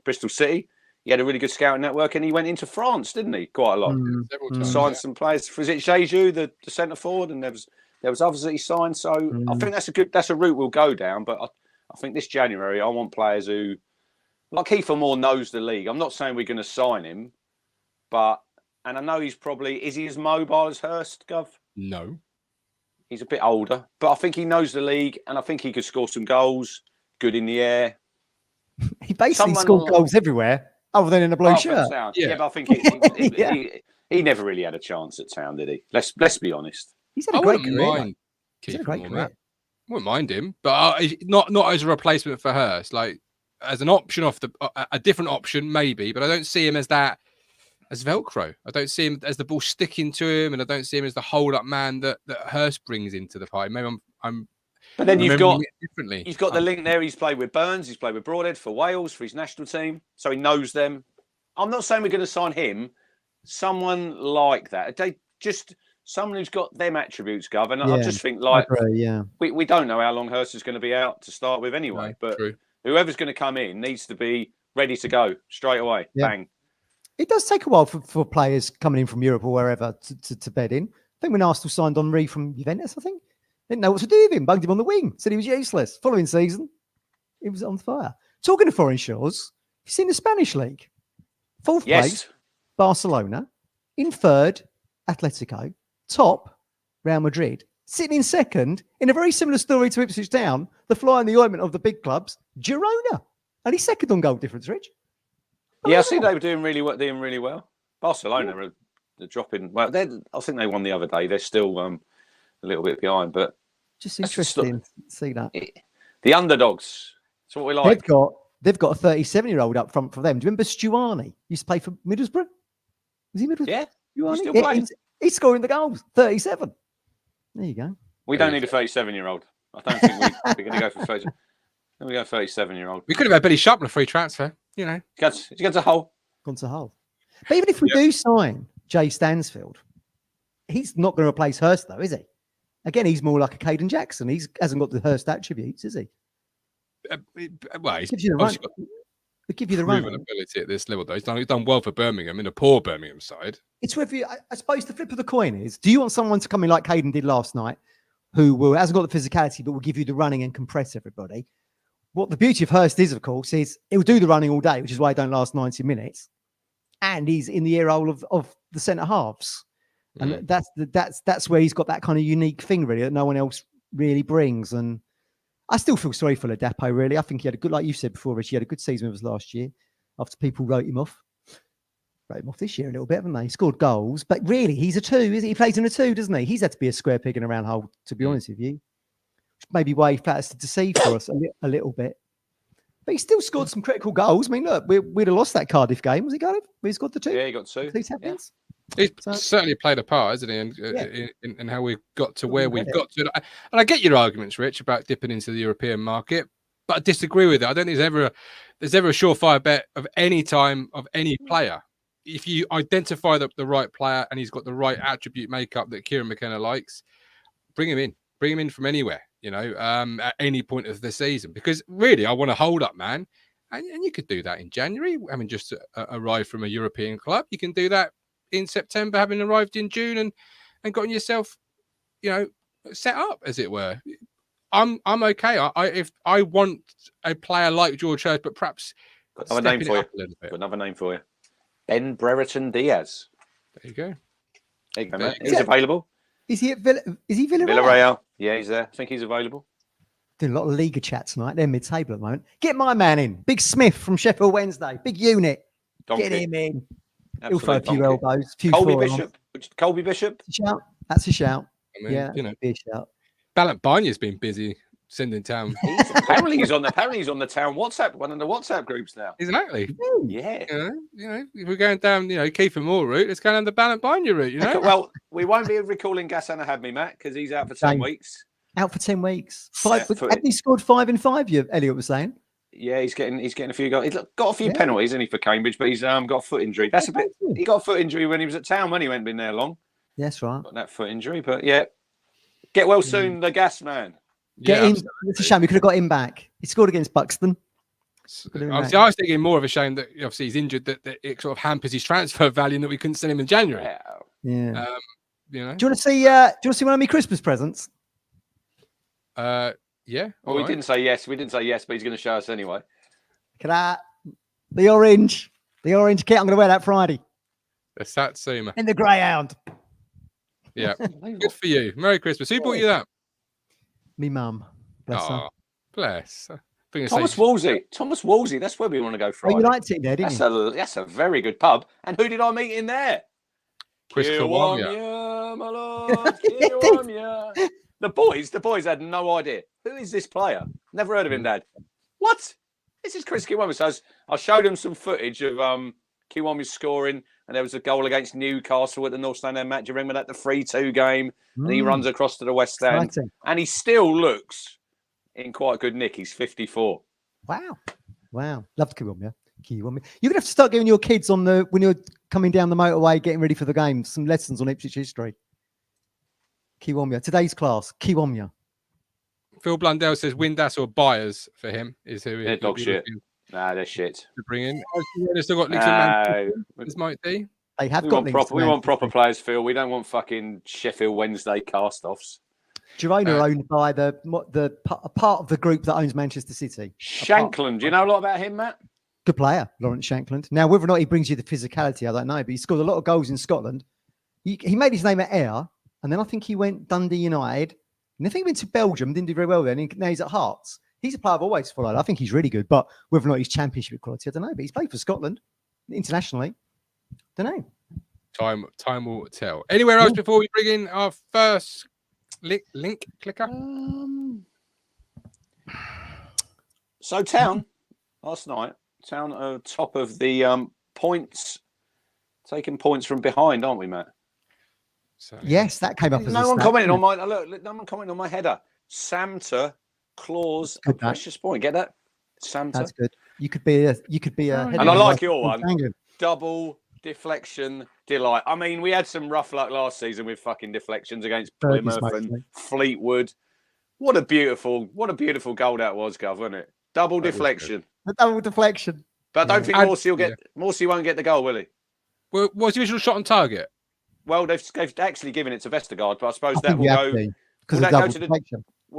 Bristol City, he had a really good scouting network, and he went into France, didn't he? Quite a lot. Several times. Signed some players. Was it Jeju, the centre forward, and there was others that he signed. So I think that's a route we'll go down. But I think this January I want players who, like Kiefer Moore, knows the league. I'm not saying we're going to sign him, and I know is he as mobile as Hirst, Gov? No. He's a bit older, but I think he knows the league, and I think he could score some goals, good in the air. He basically scored goals everywhere, other than in a blue shirt. Yeah, but I think he never really had a chance at Town, did he? Let's be honest. He's had a great career. I wouldn't mind him, but not as a replacement for Hirst. Like, as an option a different option maybe, but I don't see him as that, as Velcro. I don't see him as the ball sticking to him, and I don't see him as the hold-up man that Hirst brings into the party. Maybe I'm. But then you've got the link there. He's played with Burns. He's played with Broadhead for Wales, for his national team. So he knows them. I'm not saying we're going to sign him. Someone like that. Someone who's got them attributes, Gov. And I just think, we don't know how long Hirst is going to be out to start with anyway. No, but whoever's going to come in needs to be ready to go straight away. Yeah. Bang. It does take a while for players coming in from Europe or wherever to bed in. I think when Arsenal signed Henry from Juventus, I think. Didn't know what to do with him. Bugged him on the wing. Said he was useless. Following season, he was on fire. Talking of foreign shores, have you seen the Spanish league? 4th place, Barcelona. In 3rd, Atletico. Top, Real Madrid. Sitting in second, in a very similar story to Ipswich Town, the fly in the ointment of the big clubs, Girona. And he's second on goal difference, Rich. Yeah, I see they were doing really well. Barcelona are dropping. Well, I think they won the other day. They're still a little bit behind, but just interesting to see that. The underdogs. That's what we like. They've got a 37-year-old up front for them. Do you remember Stuani? Used to play for Middlesbrough. Was he Middlesbrough? Yeah. Stuani? Still playing. He's scoring the goals. 37. There you go. We don't need a 37-year-old. I don't think we're going to go for 30. Then we go 37-year-old. We could have had Billy Sharp on a free transfer. You know, he gets a hole. Gone to Hull. But even if we do sign Jay Stansfield, he's not going to replace Hirst, though, is he? Again, he's more like a Caden Jackson. He hasn't got the Hirst attributes, is he? Well, he's gives you the run. They give you the run. Ability at this level, though. He's done well for Birmingham in a poor Birmingham side. It's whether I suppose the flip of the coin is: do you want someone to come in like Caden did last night, who hasn't got the physicality but will give you the running and compress everybody? What the beauty of Hirst is, of course, is he'll do the running all day, which is why he don't last 90 minutes, and he's in the ear hole of the centre halves, and that's where he's got that kind of unique thing really that no one else really brings. And I still feel sorry for Ladapo, really. I think he had a good, like you said before, Rich, he had a good season with us last year after people wrote him off. Wrote him off this year a little bit, haven't they? He scored goals, but really, he's a 2, isn't he? He plays in a 2, doesn't he? He's had to be a square peg in a round hole, to be honest with you. Which maybe why he flatters to deceive for us a little bit. But he still scored some critical goals. I mean, look, we'd have lost that Cardiff game. Was he got it? He scored the 2? Yeah, he got 2. He's certainly played a part, hasn't he? In how we've got to where we've got to. And I get your arguments, Rich, about dipping into the European market, but I disagree with it. I don't think there's ever a surefire bet of any time of any player. If you identify the right player and he's got the right attribute makeup that Kieran McKenna likes, bring him in. Bring him in from anywhere, at any point of the season. Because really, I want to hold up, man. And you could do that in January, having just arrived from a European club. You can do that in September, having arrived in June and gotten yourself, set up, as it were. I'm okay. If I want a player like George Hirst, but perhaps got another name for you. Got another name for you. Ben Brereton Diaz. There you go. There you go, man. He's available. Is he at Villarreal? Villarreal. Yeah, he's there. I think he's available. Doing a lot of Liga chat tonight. They're mid-table at the moment. Get my man in. Big Smith from Sheffield Wednesday. Big unit. Donkey. Get him in. Absolute He'll throw a few elbows. Colby Bishop. Colby Bishop. That's a shout. I mean, be a shout. Banya's been busy sending town. Apparently he's on the town WhatsApp, one of the WhatsApp groups now. Exactly. Yeah. If we're going down, Kiefer Moore route, let's go down the Banya route, Well, we won't be recalling Gassana Hadmi, Matt, because he's out for 10 weeks. Out for 10 weeks. Hadn't he scored 5 in 5, Elliot was saying? Yeah, he's getting a few goals. He's got a few penalties, isn't he, for Cambridge, but he's got a foot injury. That's a bit. He got a foot injury when he was at Town, when he hadn't been there long. That's right. Got that foot injury, but yeah. Get well soon, the Gas man. Get in. It's a shame we could have got him back. He scored against Buxton. Obviously, I was thinking more of a shame that obviously he's injured, that it sort of hampers his transfer value and that we couldn't sell him in January. Yeah. Do you want to see one of my Christmas presents? Yeah. Well, we didn't say yes. We didn't say yes, but he's going to show us anyway. Look at that. The orange kit. I'm going to wear that Friday. The Satsuma. In the Greyhound. Yeah. Good for you. Merry Christmas. Who bought you that? Me mum. Bless her. Bless. Thomas Wolsey. That's where we want to go Friday. Oh, you liked it there, didn't you? That's a very good pub. And who did I meet in there? Christopher Kiwamya, my lord. Kiwamya. The boys had no idea. Who is this player? Never heard of him, Dad. What? This is Chris Kiwamya. So I showed him some footage of Kiwamya scoring, and there was a goal against Newcastle at the North Stand match. You remember that, the 3-2 game? And he runs across to the West Stand. Exciting. And he still looks in quite good nick. He's 54. Wow. Love Kiwamya. You're going to have to start giving your kids when you're coming down the motorway, getting ready for the game, some lessons on Ipswich history. Kiwamya. Today's class, Kiwamya. Phil Blundell says Windass or Byers for him is who. They're dog shit. Nah, they're shit. To bring in. They've still got Nixon. This might be. They have got we want proper players, Phil. We don't want fucking Sheffield Wednesday cast-offs. Girona are owned by the part of the group that owns Manchester City. Shankland. Do you know a lot about him, Matt? Good player, Lawrence Shankland. Now, whether or not he brings you the physicality, I don't know, but he scored a lot of goals in Scotland. He made his name at Ayr, and then I think he went Dundee United, And I think he went to Belgium, didn't do very well then. Now he's at Hearts. He's a player I've always followed. I think he's really good, but whether or not he's championship quality, I don't know. But he's played for Scotland internationally. Don't know. Time will tell. Anywhere else before we bring in our first link clicker? So Town last night, Town top of the points, taking points from behind, aren't we, Matt? So, yes, that came up as no one commented on my look. No one commented on my header. Samter claws a precious point. Get that? Samter. That's good. You could be a. And I like your one. Double deflection delight. I mean, we had some rough luck last season with fucking deflections against Plymouth and Fleetwood. What a beautiful goal that was, Gov, wasn't it? Double deflection. The double deflection. But I don't think Morsy will get. Morsy won't get the goal, will he? Well, what's the original shot on target? Well, they've actually given it to Vestergaard, but I suppose that will go. Will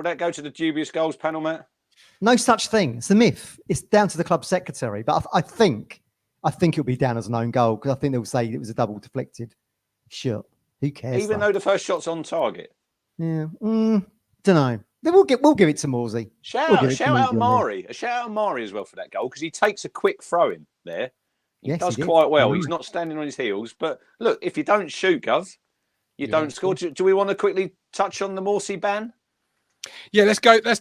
that go to the dubious goals panel, Matt? No such thing. It's a myth. It's down to the club secretary. But I think it'll be down as an own goal because I think they'll say it was a double deflected shot. Who cares? Even though the first shot's on target. Yeah. Don't know. We'll give it to Morsy. Shout out Mari. A shout out Mari as well for that goal because he takes a quick throw in there. He does quite well. He's not standing on his heels. But look, if you don't shoot, Gov, you don't score. Do we want to quickly touch on the Morsy ban? Yeah, let's go. Let's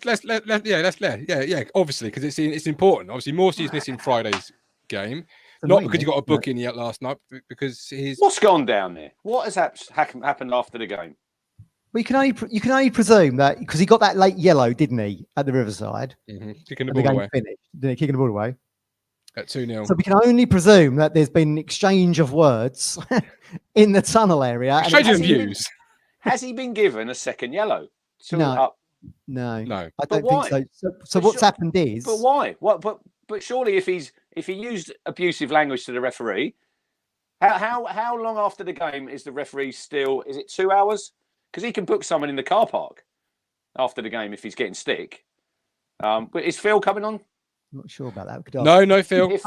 obviously, because it's important. Obviously, Morsy is missing Friday's game, not because he got a booking yet last night, because he's. What's gone down there? What has happened after the game? Well, you can only presume that because he got that late yellow, didn't he, at the Riverside? Kicking the ball away. Kicking the ball away. At 2-0. So we can only presume that there's been an exchange of words in the tunnel area. Exchange of views. Has he been given a second yellow? No. I don't think so. So what's happened is. But why? What? But surely, if he used abusive language to the referee, how long after the game is the referee still? Is it 2 hours? Because he can book someone in the car park after the game if he's getting stick. But is Phil coming on? I'm not sure about that. No, Phil.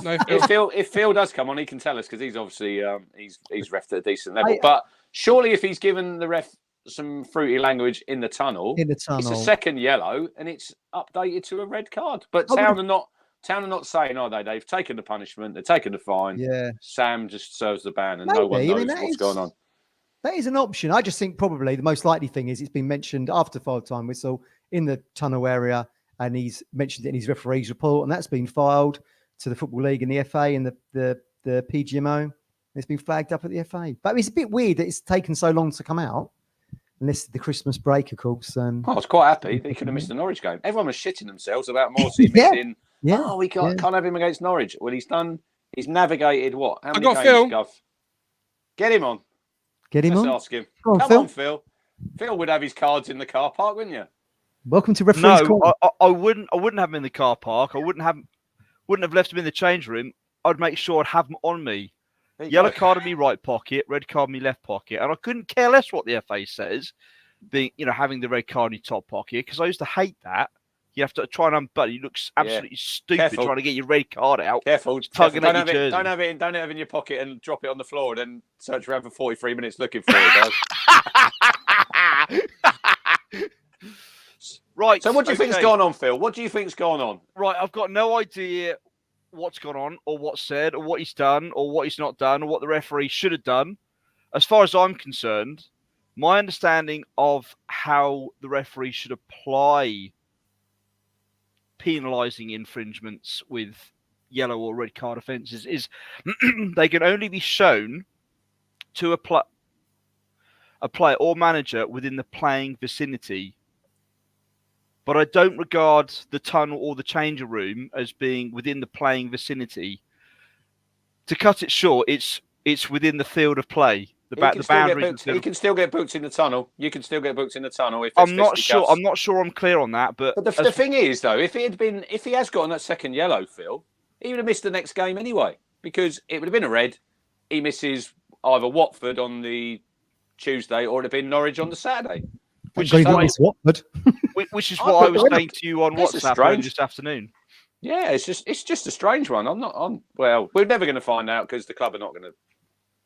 If Phil does come on, he can tell us because he's obviously he's reffed at a decent level. But surely, if he's given the ref some fruity language in the tunnel, it's a second yellow and it's updated to a red card. But Town are not saying, are they? They've taken the punishment, they've taken the fine. Yeah. Sam just serves the ban, and no one knows what's going on. That is an option. I just think probably the most likely thing is it's been mentioned after 5-time whistle in the tunnel area. And he's mentioned it in his referee's report, and that's been filed to the Football League and the FA and the PGMO. It's been flagged up at the FA. But it's a bit weird that it's taken so long to come out, unless the Christmas break, of course. I was quite happy that he could have missed the Norwich game. Everyone was shitting themselves about Morsy missing. Yeah. Oh, we can't have him against Norwich. Well, he's navigated what? How many games, Phil. Gov? Get him on. Let's ask him. Come on, Phil. Phil would have his cards in the car park, wouldn't you? Welcome to referee's corner. I wouldn't have him in the car park. I wouldn't have left him in the change room. I'd make sure I'd have him on me. Yellow card in me right pocket, red card in me left pocket, and I couldn't care less what the FA says. Having the red card in your top pocket, because I used to hate that. You have to try and unbutton. You look absolutely stupid trying to get your red card out. Careful. Tugging at your jersey. Don't have it in your pocket and drop it on the floor and then search around for 43 minutes looking for it. Right. So what do you think's gone on, Phil? What do you think's gone on? Right. I've got no idea what's gone on or what's said or what he's done or what he's not done or what the referee should have done. As far as I'm concerned, my understanding of how the referee should apply penalising infringements with yellow or red card offences is they can only be shown to a player or manager within the playing vicinity. But I don't regard the tunnel or the changing room as being within the playing vicinity. To cut it short, it's within the field of play. The boundary. He can still get booked in the tunnel. You can still get booked in the tunnel. I'm not sure. I'm not sure. I'm clear on that. But the thing is, though, if he has gotten that second yellow, Phil, he would have missed the next game anyway because it would have been a red. He misses either Watford on the Tuesday or it would have been Norwich on the Saturday. Which is what I was saying to you on WhatsApp this afternoon. Yeah, it's just a strange one. We're never going to find out because the club are not going to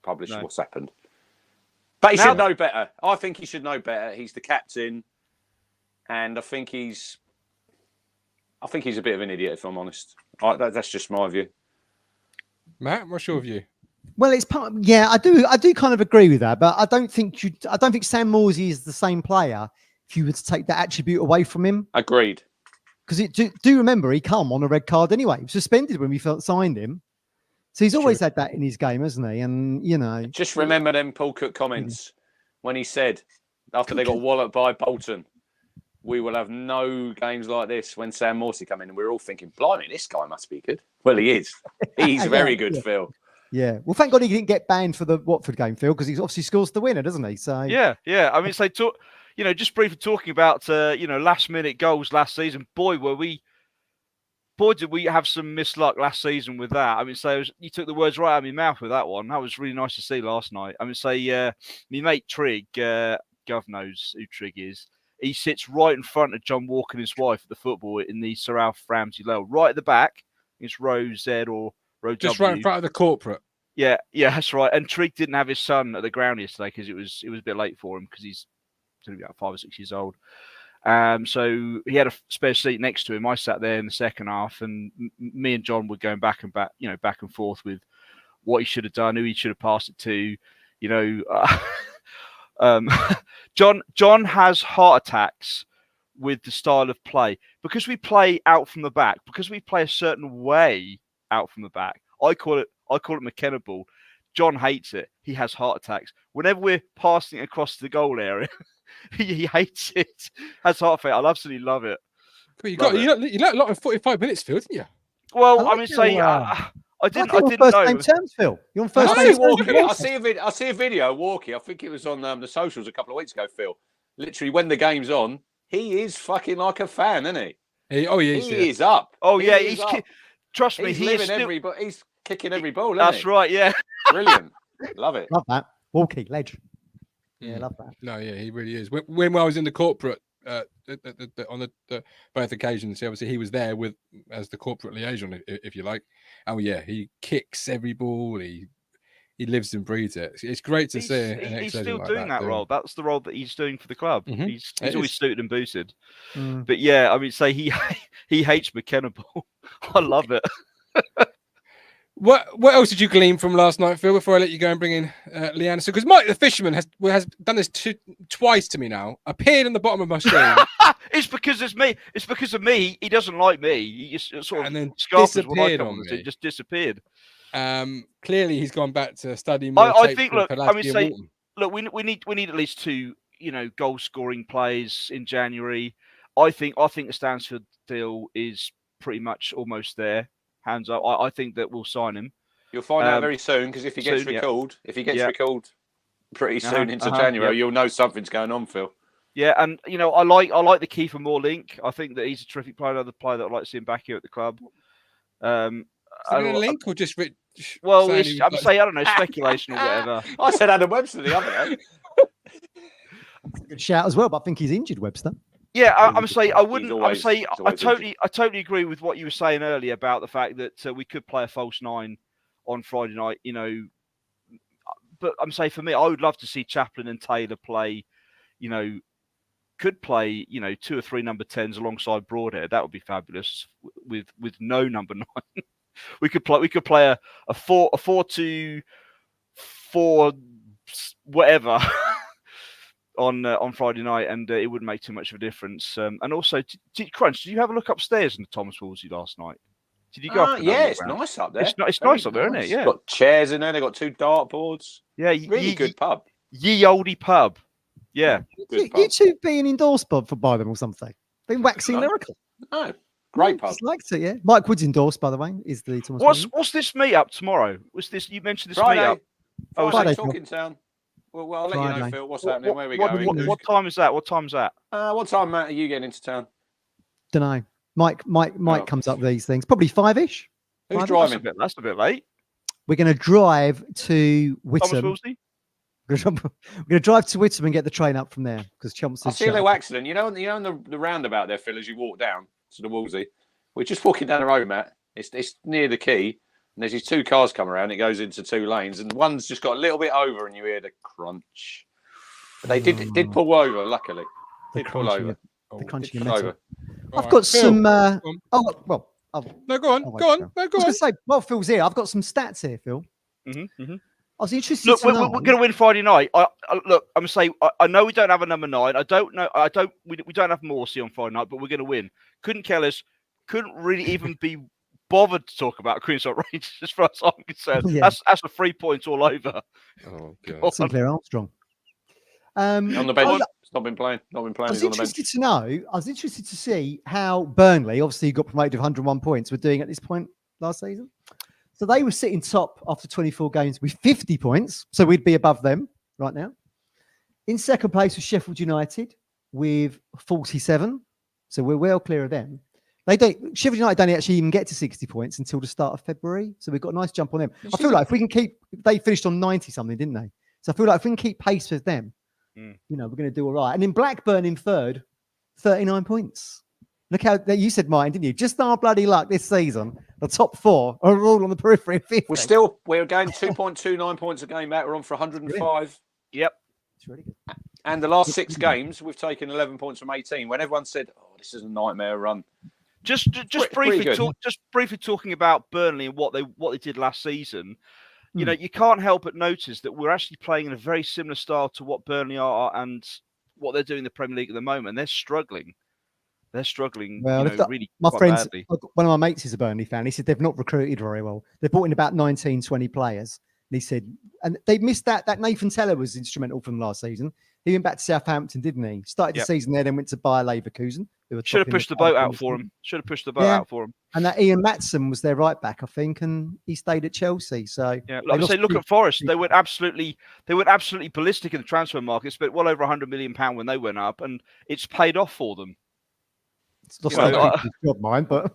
publish what's happened. But he should know better. I think he should know better. He's the captain. and I think he's a bit of an idiot, if I'm honest. That's just my view. Matt, what's your view? Well, it's part. Yeah, I do kind of agree with that, but I don't think Sam Morsy is the same player if you were to take that attribute away from him. Agreed. Because do remember he come on a red card anyway. He was suspended when we signed him, so he's always had that in his game, hasn't he? And just remember them Paul Cook comments when he said after they got walloped by Bolton, we will have no games like this when Sam Morsy come in, and we're all thinking, blimey, this guy must be good. Well, he is. He's very good, Phil. Yeah. Well, thank God he didn't get banned for the Watford game, Phil, because he obviously scores the winner, doesn't he? So yeah. I mean, so just briefly talking about last minute goals last season. Boy, did we have some misluck last season with that. I mean, you took the words right out of my mouth with that one. That was really nice to see last night. I mean, my mate Trigg, Gov knows who Trigg is. He sits right in front of John Walker and his wife at the football in the Sir Alf Ramsey level, right at the back. It's row Z or row Just W. right in front of the corporate. Yeah, that's right. And Trigg didn't have his son at the ground yesterday because it was a bit late for him because he's only about 5 or 6 years old. So he had a spare seat next to him. I sat there in the second half, and me and John were going back and forth with what he should have done, who he should have passed it to. John has heart attacks with the style of play because we play out from the back, because we play a certain way out from the back. I call it McKenna ball. John hates it. He has heart attacks whenever we're passing across the goal area. he hates it. Has heart attack. I absolutely love it. But you let a lot in 45 minutes, Phil, didn't you? Well, I didn't know. Name terms, Phil. You're on first name terms. I see a video of Walkie. I think it was on the socials a couple of weeks ago, Phil. Literally, when the game's on, he is fucking like a fan, isn't he? He is up. Oh, yeah. Trust me, he's kicking every ball, isn't That's he? right, yeah. Brilliant. Love it. Love that. Walkie, ledge. Yeah, love that. No, yeah, he really is. When I was in the corporate on the both occasions, obviously he was there as the corporate liaison, if you like. Oh yeah, he kicks every ball. He lives and breathes it. It's great to see. He's still doing that role. That's the role that he's doing for the club. Mm-hmm. He's always suited and booted. But yeah, I mean, he hates McKenna ball. I love it. What else did you glean from last night, Phil? Before I let you go and bring in Leanne, because Mike the fisherman has done this twice to me now. Appeared on the bottom of my screen. It's because it's me. It's because of me. He doesn't like me. He just sort of and then disappeared on me. It just disappeared. Clearly, he's gone back to study more. I think. Look, we need at least 2, goal scoring players in January. I think the Stansford deal is pretty much almost there. Hands up. I think that we'll sign him. You'll find out very soon because if he gets recalled, pretty soon into January, you'll know something's going on, Phil. Yeah, and I like the Kiefer Moore link. I think that he's a terrific player. Another player that I'd like to see him back here at the club. Link or just Rich? Well, I don't know, speculation or whatever. I said Adam Webster the other day. Good shout as well, but I think he's injured, Webster. Yeah, I totally agree with what you were saying earlier about the fact that we could play a false 9 on Friday night. But I'm saying for me, I would love to see Chaplin and Taylor play. Could play 2 or 3 number 10s alongside Broadhead. That would be fabulous. With no number 9, we could play a 4-2-4 whatever. On Friday night, and it wouldn't make too much of a difference. And also, Crunch, did you have a look upstairs in the Thomas Wolsey last night? Did you go up? Yeah, it's nice up there. It's nice up there, isn't it? Yeah. It's got chairs in there. They've got 2 dartboards. Yeah, really good pub. Ye oldie pub. Yeah. You two being endorsed by them or something. Been waxing lyrical. No, great pub. Just liked it, yeah. Mike Wood's endorsed, by the way. Is the Thomas What's this meet up tomorrow? You mentioned this Friday. meet up? Friday, Talking Town. Well, I'll let you know, Phil. What's happening? Where are we going? What time is that? What time's that? What time, Matt, are you getting into town? Don't know. Mike comes up with these things. Probably 5-ish. Who's driving? That's a bit late. We're going to drive to Witham. We're going to drive to Witham and get the train up from there because Chelmsford's I see a little accident. You know the roundabout there, Phil, as you walk down to the Wolsey. We're just walking down the road, Matt. It's near the quay. And there's these 2 cars come around. It goes into 2 lanes, and one's just got a little bit over, and you hear the crunch. But they did pull over. Luckily, did pull over. The crunching of it's metal. over. I've All got right, Phil, some. on. Oh well. No, go on. Oh, wait, Go on. Phil. No, I go was on. going to say, well, Phil's here. I've got some stats here, Phil. Mm-hmm. I was interested Look, to we're know. going to win Friday night. Look, I'm going to say, I know we don't have a number 9. I don't know. We don't have Morsy on Friday night, but we're going to win. Couldn't care less. Couldn't really even be bothered to talk about Queen's Park Rangers as far as I'm concerned. Yeah. That's a 3 points all over. Oh, God. God. Sinclair Armstrong. On the bench. It's not been playing. Not been playing. I was He's on the bench. interested to know. I was interested to see how Burnley, obviously, got promoted with 101 points, were doing at this point last season. So they were sitting top after 24 games with 50 points. So we'd be above them right now. In second place was Sheffield United with 47. So we're well clear of them. Sheffield United don't actually even get to 60 points until the start of February. So we've got a nice jump on them. I feel like if we can they finished on 90 something, didn't they? So I feel like if we can keep pace with them, we're going to do all right. And in Blackburn in third, 39 points. Look how you said, Martin, didn't you? Just our bloody luck this season. The top 4 are all on the periphery of 50. We're going 2.29 points a game back. We're on for 105. Yep. It's really good. And the last 6 games, we've taken 11 points from 18. When everyone said, "Oh, this is a nightmare run," Just pretty briefly talking about Burnley and what they did last season. You know, you can't help but notice that we're actually playing in a very similar style to what Burnley are and what they're doing in the Premier League at the moment. They're struggling. Well, really my quite friends, badly. one of my mates is a Burnley fan. He said they've not recruited very well. They brought in about 19, 20 players. And he said, and they missed that Nathan Teller was instrumental for them last season. He went back to Southampton, didn't he? Started the season there, then went to Bayer Leverkusen. Should have pushed the boat out for him. And that Ian Matson was their right back, I think, and he stayed at Chelsea. So like I say, look at Forest. They went absolutely ballistic in the transfer market. Spent well over £100 million when they went up, and it's paid off for them. It's not job, mine, but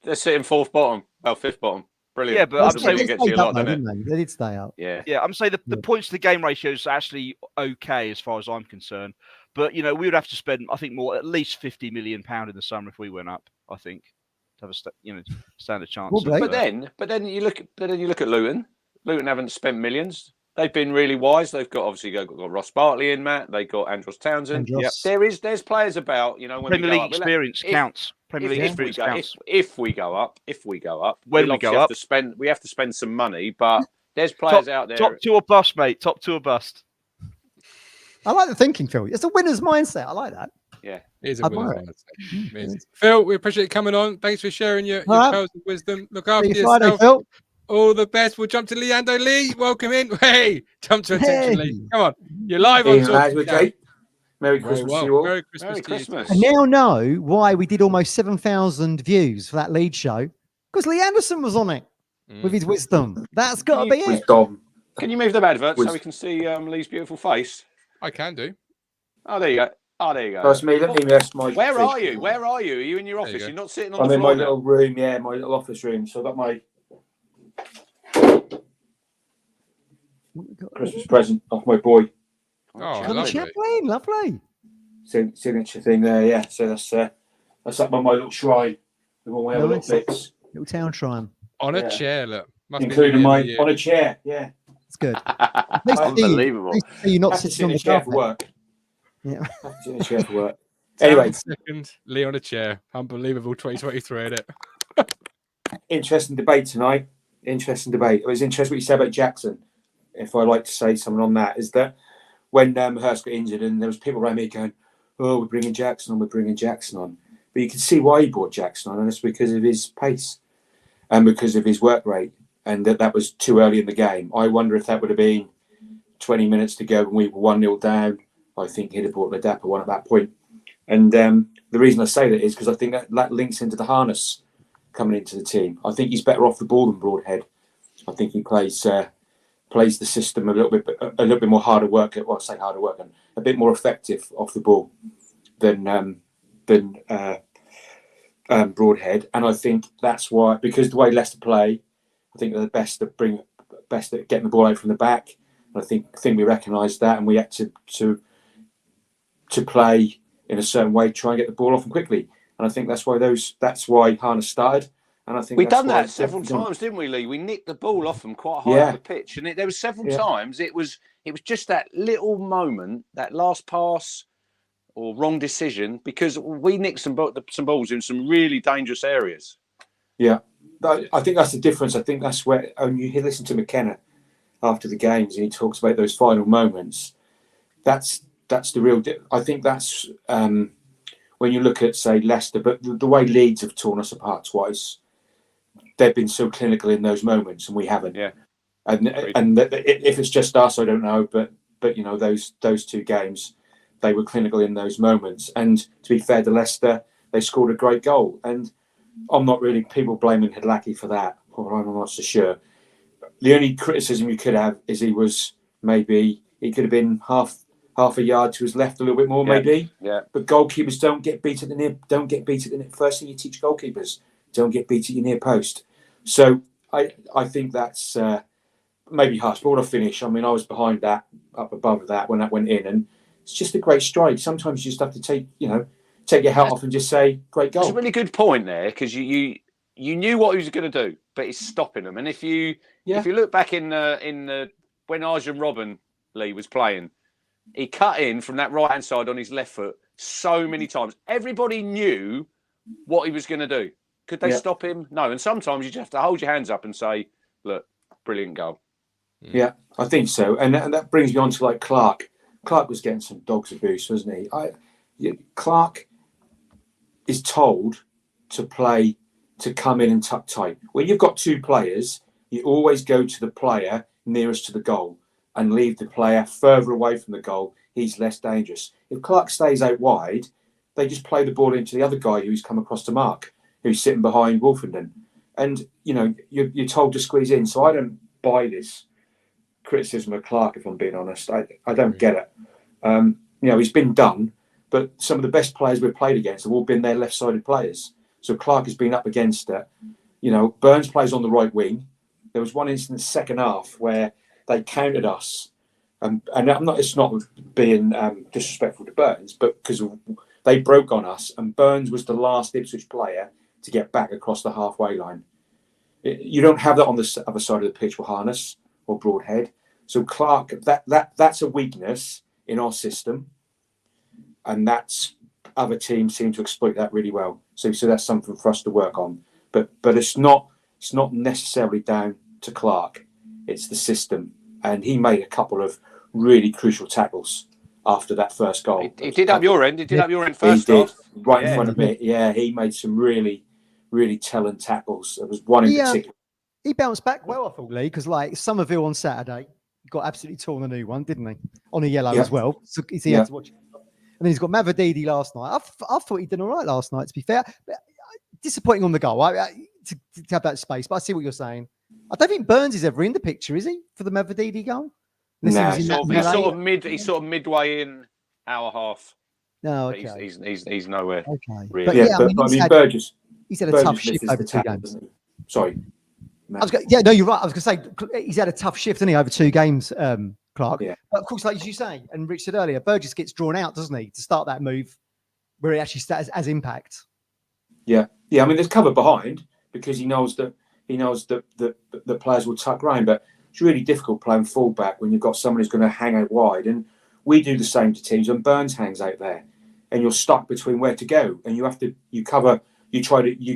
they're sitting 4th bottom, well 5th bottom. Brilliant. Yeah, but I'm saying really gets you a lot, doesn't it? They did stay up. Yeah. I'm saying the points to the game ratio is actually okay as far as I'm concerned. But we would have to spend, I think, at least £50 million in the summer if we went up. I think to have a stand a chance. Well, but then you look at Luton. Luton haven't spent millions. They've been really wise. They've got Ross Bartley in, Matt. They got Andros Townsend. Yep. There's players about, when Premier League experience counts. Premier League experience counts. If we go up, when we go up, we have to spend some money. But there's players out there. Top 2 or bust, mate. Top 2 or bust. I like the thinking, Phil. It's a winner's mindset. I like that. Yeah, it is a winner's mindset. Phil, we appreciate you coming on. Thanks for sharing your pearls of wisdom. Look after yourself. Friday, Phil. All the best. We'll jump to Leando Lee. Welcome in. Hey, jump to attention, Lee. Come on. You're live on Talking. Merry Christmas to you all. Merry Christmas. I now know why we did almost 7,000 views for that lead show. Because Lee Anderson was on it with his wisdom. That's got to be it. Wisdom. Can you move them adverts so we can see Lee's beautiful face? I can do. Oh, there you go. There you go. That's me. Let me rest my. Where are you? Are you in your office? You're not sitting on I'm the floor. in my little room. Yeah, my little office room. So I've got my Christmas present off my boy. Oh, lovely. Signature thing there. Yeah. So that's up by my little shrine with all my other little bits. Little town shrine. On a chair, look. Including mine on a chair. Yeah. It's good. Unbelievable. You're not sitting on the chair for work. Yeah. Sit in a chair for work. Anyway. Second, Lee on a chair. Unbelievable 2023, isn't it? Interesting debate tonight. Interesting debate. It was interesting what you said about Jackson. If I'd like to say something on that, is that when Hirst got injured and there was people around me going, "Oh, we're bringing Jackson on, But you can see why he brought Jackson on, and it's because of his pace and because of his work rate, and that was too early in the game. I wonder if that would have been 20 minutes to go when we were 1-0 down. I think he'd have brought the Dapper one at that point. And the reason I say that is because I think that links into the harness coming into the team. I think he's better off the ball than Broadhead. I think he plays the system a little bit more harder work. Well, I say harder work and a bit more effective off the ball than Broadhead. And I think that's why, because the way Leicester play, I think they're the best at getting the ball out from the back. And I think we recognised that, and we had to play in a certain way, try and get the ball off them quickly. And I think that's why Harness started. And I think we've done that several times, didn't we, Lee? We nicked the ball off them quite high up the pitch, and there was several times. It was just that little moment, that last pass, or wrong decision because we nicked some balls in some really dangerous areas. Yeah, I think that's the difference. I think that's where you listen to McKenna after the games and he talks about those final moments. That's the real. I think that's when you look at, say, Leicester, but the way Leeds have torn us apart twice, they've been so clinical in those moments, and we haven't. Yeah. And if it's just us, I don't know, but you know, those two games, they were clinical in those moments. And to be fair to Leicester, they scored a great goal. And I'm not really people blaming Hladky for that. Or I'm not so sure. The only criticism you could have is he could have been half a yard to his left a little bit more, maybe. Yeah. But goalkeepers don't get beat at the near. Don't get beat at the near. First thing you teach goalkeepers: don't get beat at your near post. So I think that's maybe harsh. But what I finish, I mean, I was behind that, up above that when that went in, and it's just a great strike. Sometimes you just have to take your hat off and just say, "Great goal." It's a really good point there because you knew what he was going to do, but he's stopping them. And if you look back in when Arjen Robben Lee was playing. He cut in from that right-hand side on his left foot so many times. Everybody knew what he was going to do. Could they stop him? No. And sometimes you just have to hold your hands up and say, look, brilliant goal. Yeah, I think so. And that brings me on to like Clark. Clark was getting some dog's abuse, wasn't he? Clark is told to come in and tuck tight. When you've got two players, you always go to the player nearest to the goal and leave the player further away from the goal. He's less dangerous. If Clark stays out wide, they just play the ball into the other guy who's come across to mark, who's sitting behind Wolfenden. And, you know, you're told to squeeze in. So I don't buy this criticism of Clark, if I'm being honest. I don't get it. You know, he's been done, but some of the best players we've played against have all been their left-sided players. So Clark has been up against it. You know, Burns plays on the right wing. There was one instance second half where they countered us, and it's not being disrespectful to Burns, but because they broke on us, and Burns was the last Ipswich player to get back across the halfway line. You don't have that on the other side of the pitch with Harness or Broadhead. So Clark, that's a weakness in our system, and that's other teams seem to exploit that really well. So that's something for us to work on. But it's not necessarily down to Clark. It's the system. And he made a couple of really crucial tackles after that first goal. He did up your end. He did up your end first. He did, right in front of me. Yeah, he made some really, really telling tackles. There was one in particular. He bounced back well, I thought, Lee, because like Somerville on Saturday got absolutely torn a new one, didn't he? On a yellow as well. So he had to watch it. And then he's got Mavadidi last night. I thought he did all right last night, to be fair. But disappointing on the goal to have that space. But I see what you're saying. I don't think Burns is ever in the picture, is he, for the Mavadidi goal? No, he's sort of midway in our half. No, okay. He's nowhere. Okay, really. But I mean, Burgess. He's had a tough shift over 2 games. Sorry. You're right. I was going to say he's had a tough shift, hasn't he, over 2 games, Clark? Yeah. But of course, like you say, and Rich said earlier, Burgess gets drawn out, doesn't he, to start that move where he actually starts as impact. Yeah. I mean, there's cover behind because he knows that the players will tuck round, but it's really difficult playing fullback when you've got someone who's going to hang out wide. And we do the same to teams when Burns hangs out there, and you're stuck between where to go, and you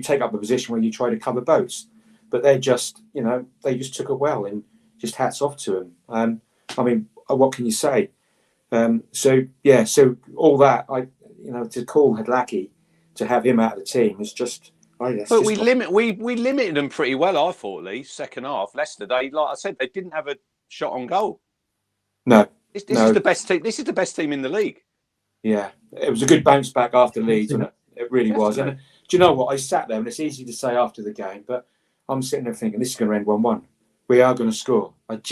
take up a position where you try to cover both. But they just took it well, and just hats off to them. I mean, what can you say? So all that, to call Hladky, to have him out of the team is just. But we limited them pretty well, I thought, Lee. Second half, Leicester, like I said, they didn't have a shot on goal. No, this is the best team. This is the best team in the league. Yeah, it was a good bounce back after Leeds, wasn't it? It really was. And do you know what? I sat there, and it's easy to say after the game, but I'm sitting there thinking this is going to end 1-1. We are going to score. Could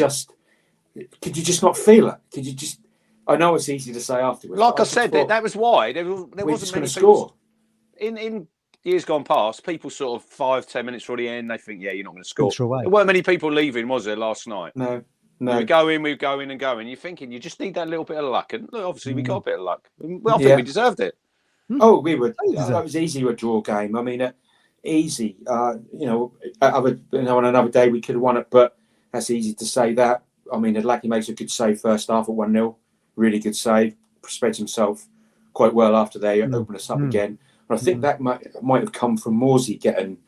you just not feel it? Could you just? I know it's easy to say afterwards. Like I said, that was why there wasn't many score. In years gone past, people sort of 5-10 minutes for the end, they think, you're not going to score. There weren't many people leaving, was there, last night? No. We were going. You're thinking, you just need that little bit of luck. And look, obviously, we got a bit of luck. Well, I think we deserved it. Oh, we would. That was easy to a draw game. I mean, easy. On another day, we could have won it, but that's easy to say that. I mean, Hladky makes a good save first half at 1-0. Really good save. Spreads himself quite well after they opened us up again. And I think that might have come from Morsy getting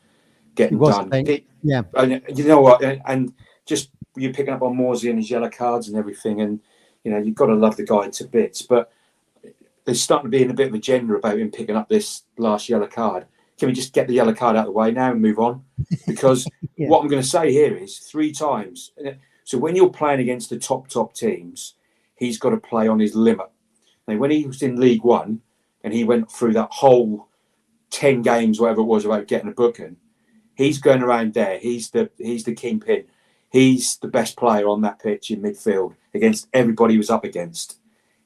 done. Yeah. And you know what? And just you picking up on Morsy and his yellow cards and everything, and you know you've got to love the guy to bits. But there's starting to be a bit of agenda about him picking up this last yellow card. Can we just get the yellow card out of the way now and move on? Because what I'm going to say here is 3 times. So when you're playing against the top teams, he's got to play on his limit. Now, when he was in League One and he went through that whole 10 games, whatever it was, about getting a booking, he's going around there. He's the kingpin. He's the best player on that pitch in midfield against everybody he was up against.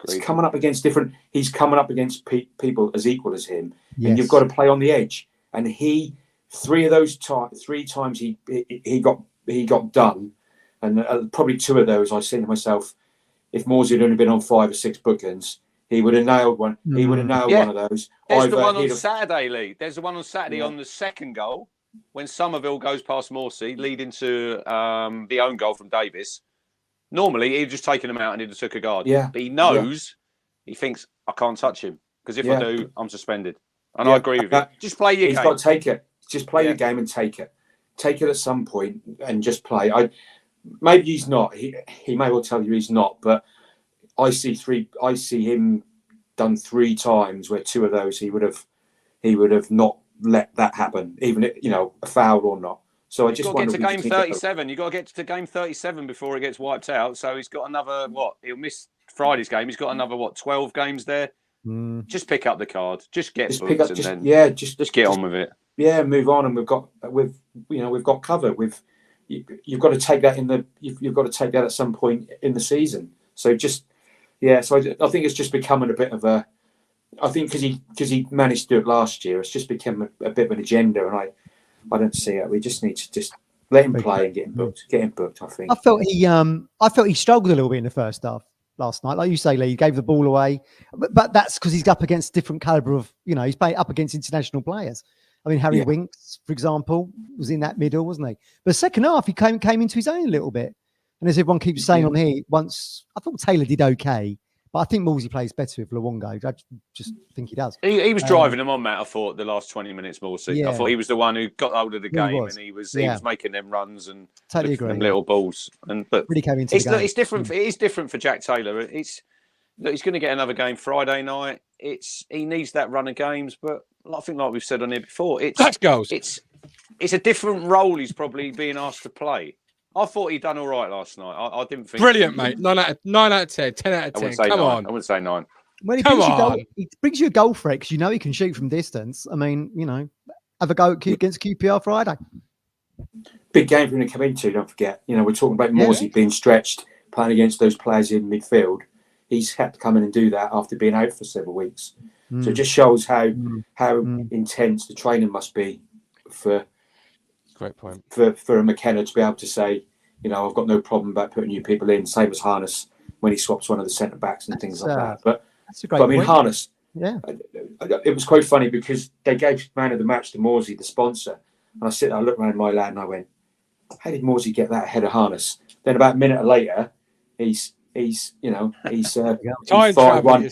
He's coming up against people as equal as him, and you've got to play on the edge. And three times he got done, and probably 2 of those I said to myself, if Morsy had only been on 5 or 6 bookings, he would have nailed one. He would have nailed one of those. There's the one on Saturday, Lee. There's the one on Saturday on the second goal when Somerville goes past Morsy, leading to the own goal from Davis. Normally, he'd just taken him out and he'd have took a guard. Yeah. But he knows, he thinks, I can't touch him. Because if I do, I'm suspended. And I agree with you. Just play your game. He's got to take it. Just play your game and take it. Take it at some point and just play. Maybe he's not. He may well tell you he's not. But I see him done 3 times where 2 of those he would have not let that happen, even if, a foul or not. So I just want to get to game 37. You've got to get to game 37 before he gets wiped out. So he's got another, he'll miss Friday's game. He's got another, 12 games there. Just pick up the card. Just get booked and then just get on with it. Yeah, move on. And we've got cover. You've got to take that you've got to take that at some point in the season. So so I think it's just becoming a bit of a, I think because he managed to do it last year, it's just become a bit of an agenda, and I don't see it. We just need to just let him play and get him booked. I think. I felt he struggled a little bit in the first half last night. Like you say, Lee, he gave the ball away, but that's because he's up against different caliber of, he's playing up against international players. I mean, Harry Winks, for example, was in that middle, wasn't he? But second half, he came into his own a little bit. And as everyone keeps saying on here, I thought Taylor did okay. But I think Morsy plays better with Luongo. I just think he does. He was driving them on, Matt, I thought, the last 20 minutes, Morsy. Yeah. I thought he was the one who got hold of the game, and he was making them runs and them little balls. But really came into the game. It's different. It is different for Jack Taylor. He's going to get another game Friday night. He needs that run of games, but I think, like we've said on here before, touch goals. It's a different role he's probably being asked to play. I thought he'd done all right last night. I didn't think... Brilliant, mate. 9 out of 10. 10 out of 10. Come on. I wouldn't say 9. Well, he brings you a goal for it because he can shoot from distance. I mean, have a go against QPR Friday. Big game for him to come into, don't forget. We're talking about Morsy being stretched, playing against those players in midfield. He's had to come in and do that after being out for several weeks. So it just shows how intense the training must be for... Great point. For a McKenna to be able to say, I've got no problem about putting new people in, same as Harness when he swaps one of the centre backs and things like that. But I mean, Harness, it was quite funny because they gave man of the match to Morsy, the sponsor, and I looked around my lad and I went, how did Morsy get that ahead of Harness? Then about a minute later, he's fired one.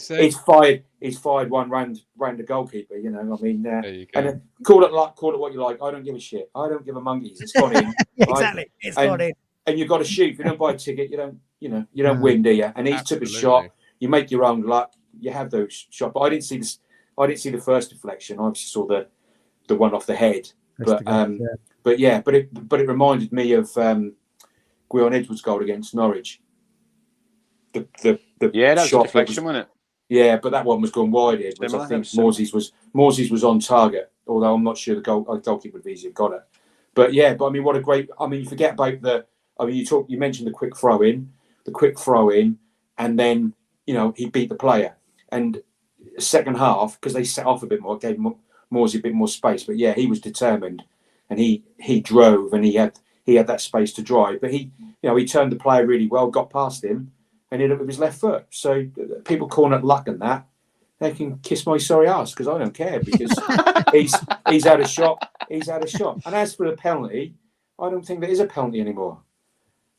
He's fired one round the goalkeeper. I mean, and call it what you like. I don't give a shit. I don't give a monkeys. It's gone in. Exactly, it's gone in. And you've got to shoot. If you don't buy a ticket, you don't win, do you? And he took a shot. You make your own luck. You have those shots. But I didn't see this. I didn't see the first deflection. I obviously saw the one off the head. But it reminded me of Gwion Edwards' goal against Norwich. That was a deflection, wasn't it? Yeah, but that one was going wide. I think Morsy's was on target, although I'm not sure the goalkeeper would have easily got it. But I mean, what a great! I mean, you forget about you mentioned the quick throw in, and then he beat the player. And second half, because they set off a bit more, gave Morsy a bit more space. But he was determined, and he drove, and he had that space to drive. But he turned the player really well, got past him, and hit it with his left foot. So people calling it luck and that, they can kiss my sorry ass because I don't care because he's had a shot. He's had a shot. And as for the penalty, I don't think there is a penalty anymore.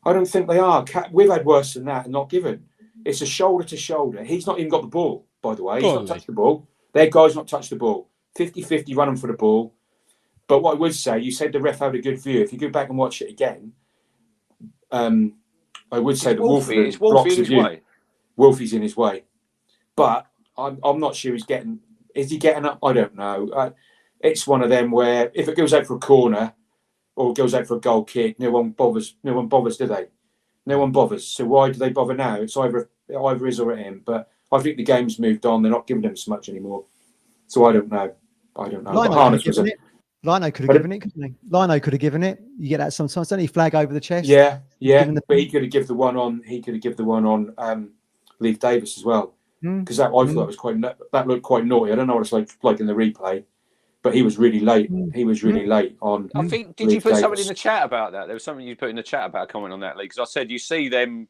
I don't think they are. We've had worse than that and not given. It's a shoulder to shoulder. He's not even got the ball. by the way. He's Golly. not touched the ball. Their guy's not touched the ball. 50-50 running for the ball. But what I would say, you said the ref had a good view. If you go back and watch it again, I would say the Wolfie blocks the view. Wolfie's in his way. But I'm not sure he's getting... Is he getting up? I don't know. It's one of them where if it goes out for a corner or goes out for a goal kick, no one bothers, do they? No one bothers. So why do they bother now? It's either his or him. But I think the game's moved on. They're not giving him so much anymore. So I don't know. Lino could have given it, couldn't he? Lino could have given it. You get that sometimes, don't you? Flag over the chest. Yeah. But he could have given the one on. He could have given the one on Leif Davis as well. Because I thought that looked quite naughty. I don't know what it's like in the replay, but he was really late. He was really late on. I think did you put something in the chat about that? There was something you put in the chat about a comment on that, Lee. Because I said you see them.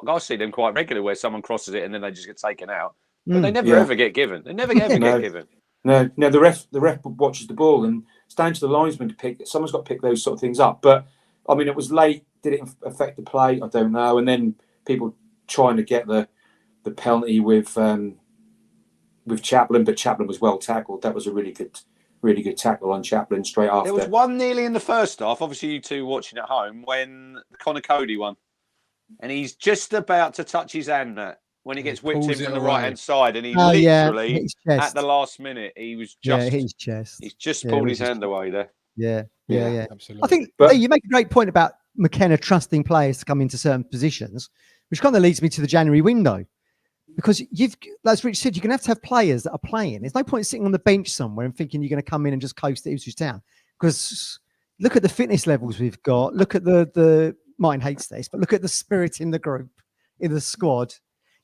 I see them quite regularly where someone crosses it and then they just get taken out, but they never ever get given. They never ever get given. No. The ref watches the ball and it's down to the linesman to pick. Someone's got to pick those sort of things up. But I mean, it was late. Did it affect the play? I don't know. And then people trying to get the penalty with Chaplin, but Chaplin was well tackled. That was a really good tackle on Chaplin straight after. There was one nearly in the first half. Obviously, you two watching at home when Connor Cody won, and he's just about to touch his hand when he gets whipped in from the right hand side, and he literally at the last minute he was just his chest. He's just pulled his hand away there. Yeah. Absolutely. I think you make a great point about McKenna trusting players to come into certain positions, which kind of leads me to the January window. Because as Rich said, you're going to have players that are playing. There's no point sitting on the bench somewhere and thinking you're going to come in and just coast at Ipswich Town. Because look at the fitness levels we've got. Look at the Martin hates this, but look at the spirit in the group, in the squad.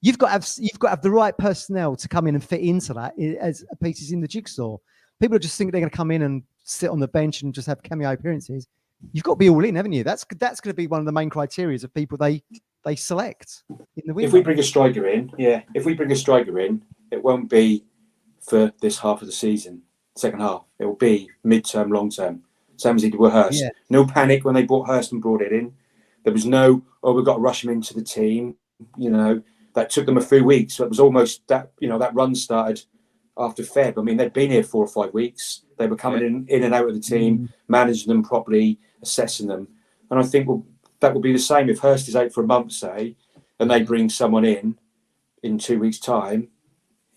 You've got to have the right personnel to come in and fit into that as pieces in the jigsaw. People just think they're going to come in and sit on the bench and just have cameo appearances. You've got to be all in, haven't you? That's going to be one of the main criteria of people they select in the window. If we bring a striker in, it won't be for this half of the season, second half. It will be mid-term, long-term. Same as he did with Hirst. Yeah. No panic when they bought Hirst and brought it in. There was no, we've got to rush him into the team. You know, that took them a few weeks. So it was almost that, that run started after Feb. I mean, they'd been here 4 or 5 weeks. They were coming in and out of the team, managing them properly, assessing them. And I think that will be the same if Hirst is out for a month, say, and they bring someone in 2 weeks' time.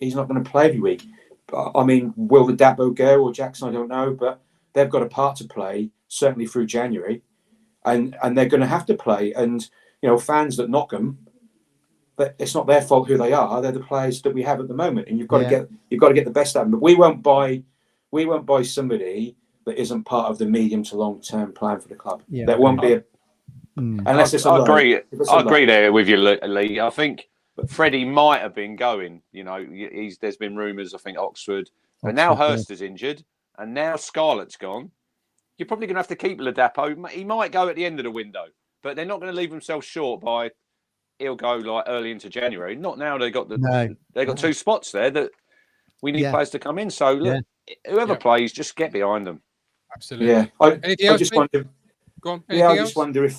He's not going to play every week. But, I mean, will the Dappo go or Jackson? I don't know, but they've got a part to play, certainly through January, and they're going to have to play. And fans that knock them, but it's not their fault who they are. They're the players that we have at the moment, and you've got to get the best out of them. But we won't buy somebody that isn't part of the medium to long term plan for the club. Yeah. That won't be unless it's. I agree there with you, Lee. I think Freddie might have been going. There's been rumours. I think Oxford, but now Hirst is injured, and now Scarlett's gone. You're probably going to have to keep Ladapo. He might go at the end of the window, but they're not going to leave themselves short by. He'll go like early into January. Not now. They got 2 spots there that we need players to come in. So look, whoever plays, just get behind them. Absolutely. Yeah. Anything else? Just wonder. Go on. I just wonder if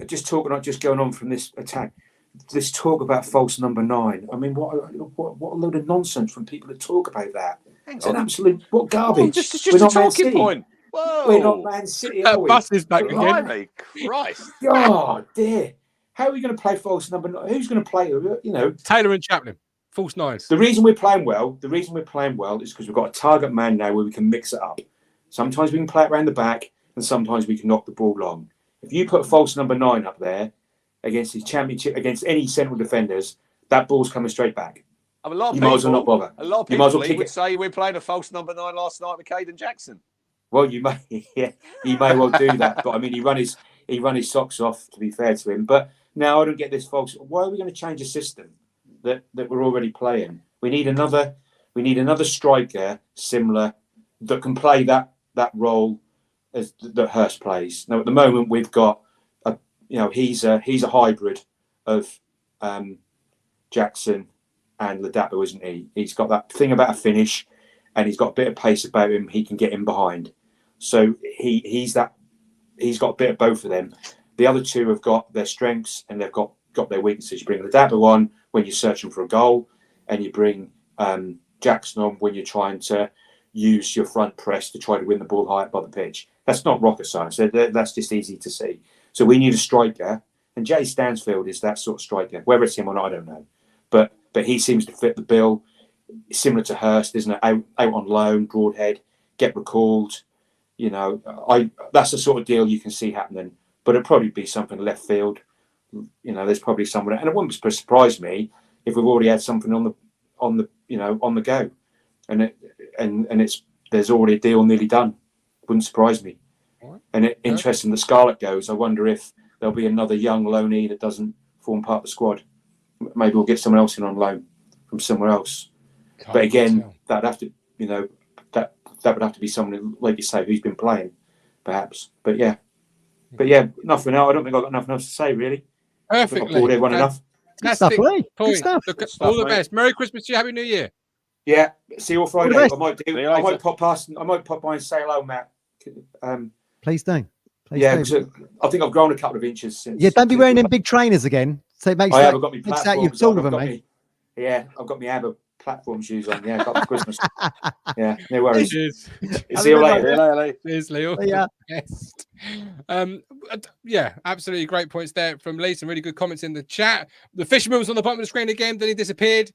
just talking, not just going on from this attack. This talk about false number 9. I mean, what a load of nonsense from people that talk about that. It's an absolute garbage. Just a talking point. Whoa. We're not Man City. That bus is back again. Blimey, Christ. Oh dear. How are we going to play false number 9? Who's going to play? Taylor and Chaplin, false 9s. The reason we're playing well is because we've got a target man now where we can mix it up. Sometimes we can play it around the back, and sometimes we can knock the ball long. If you put false number 9 up there against his championship, against any central defenders, that ball's coming straight back. A lot of you might as well not bother. A lot of people would say we're playing a false number 9 last night with Caden Jackson. Well, you may well do that, but I mean, he run his socks off. To be fair to him, but now I don't get this false. Why are we going to change a system that we're already playing? We need another striker similar that can play that role as that Hirst plays. Now at the moment we've got he's a hybrid of Jackson and Ladapo, isn't he? He's got that thing about a finish, and he's got a bit of pace about him. He can get in behind. So he's got a bit of both of them. The other two have got their strengths and they've got got their weaknesses. You bring Ladaba on when you're searching for a goal, and you bring Jackson on when you're trying to use your front press to try to win the ball high up by the pitch. That's not rocket science. That's just easy to see. So we need a striker, and Jay Stansfield is that sort of striker. Whether it's him or not, I don't know. But he seems to fit the bill. Similar to Hirst, isn't it? Out on loan, Broadhead, get recalled. You know, that's the sort of deal you can see happening. But it'd probably be something left field. You know, there's probably someone, and it wouldn't surprise me if we've already had something on the go, and there's already a deal nearly done. Wouldn't surprise me. And interesting, the Scarlet goes. I wonder if there'll be another young loanee that doesn't form part of the squad. Maybe we'll get someone else in on loan from somewhere else. But again, that'd have to, that would have to be someone, like you say, who's been playing, perhaps. But yeah, nothing else. I don't think I've got nothing else to say, really. Perfectly. I've bored everyone enough. Good stuff, Lee. Good stuff. Look, all the best. Merry Christmas to you. Happy New Year. Yeah. See you all Friday. All the I might pop past. I might pop by and say hello, Matt. Please do. I think I've grown a couple of inches since. Yeah, don't be wearing them big trainers again. So it makes I have got my makes out you're platforms. taller than me. I've got my ABBA platform shoes on. Yeah, I got for Christmas. Yeah, no worries. Cheers. See you later. Cheers, Leo. Yeah. Yes. Yeah, absolutely great points there from Lee. Some really good comments in the chat. The fisherman was on the bottom of the screen again, then he disappeared.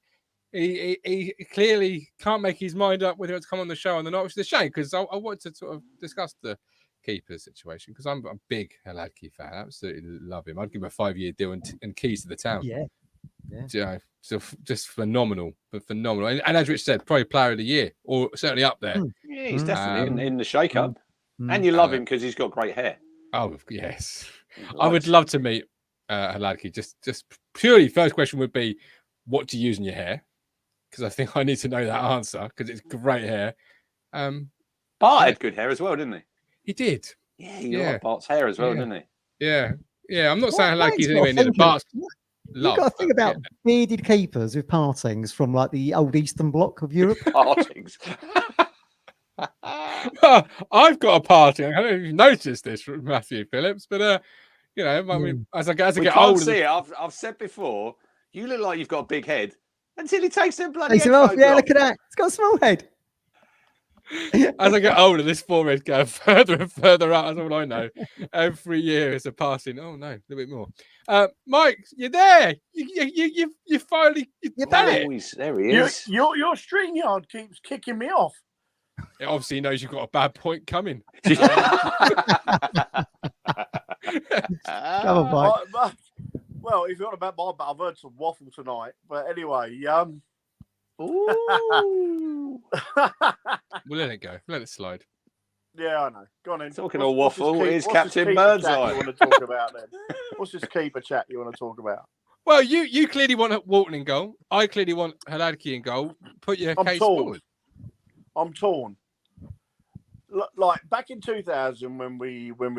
He clearly can't make his mind up whether to come on the show or not, which is a shame because I wanted to sort of discuss the keeper situation because I'm a big Hladky fan. I absolutely love him. I'd give him a 5-year deal and keys to the town. Yeah. So just phenomenal, and as Rich said, probably player of the year or certainly up there. Yeah, he's definitely in the shake-up, and you love him because he's got great hair. Oh yes, I would love to meet Hladky. Just purely, first question would be, what do you use in your hair? Because I think I need to know that answer because it's great hair. Bart had good hair as well, didn't he? He did. Yeah, you liked Bart's hair as well, didn't he? Yeah. I'm not saying Hladky's anywhere near the Bart's. You've got to think about bearded keepers with partings from like the old Eastern Bloc of Europe. Partings. I've got a parting. I don't know if you've noticed this from Matthew Phillips, but I mean, as I get older, see it. I've said before, you look like you've got a big head until he takes them bloody Takes him off. Yeah, look at that. It's got a small head. As I get older, this forehead goes further and further out. That's all I know. Every year it's a passing. Oh no, a little bit more. Mike, you're there. You finally done it. There he is. Your StreamYard keeps kicking me off. It obviously knows you've got a bad point coming. Come on, Mike. Well, if you're on about my, I've heard some waffle tonight. But anyway, Ooh. We'll let it go. Let it slide. Yeah, I know. Go on in. Talking of waffle, here's Captain Birdseye. You want to talk about then? What's this keeper chat you want to talk about? Well, you clearly want Walton in goal. I clearly want Hladky in goal. Put your case forward. I'm torn. Like back in 2000, when we went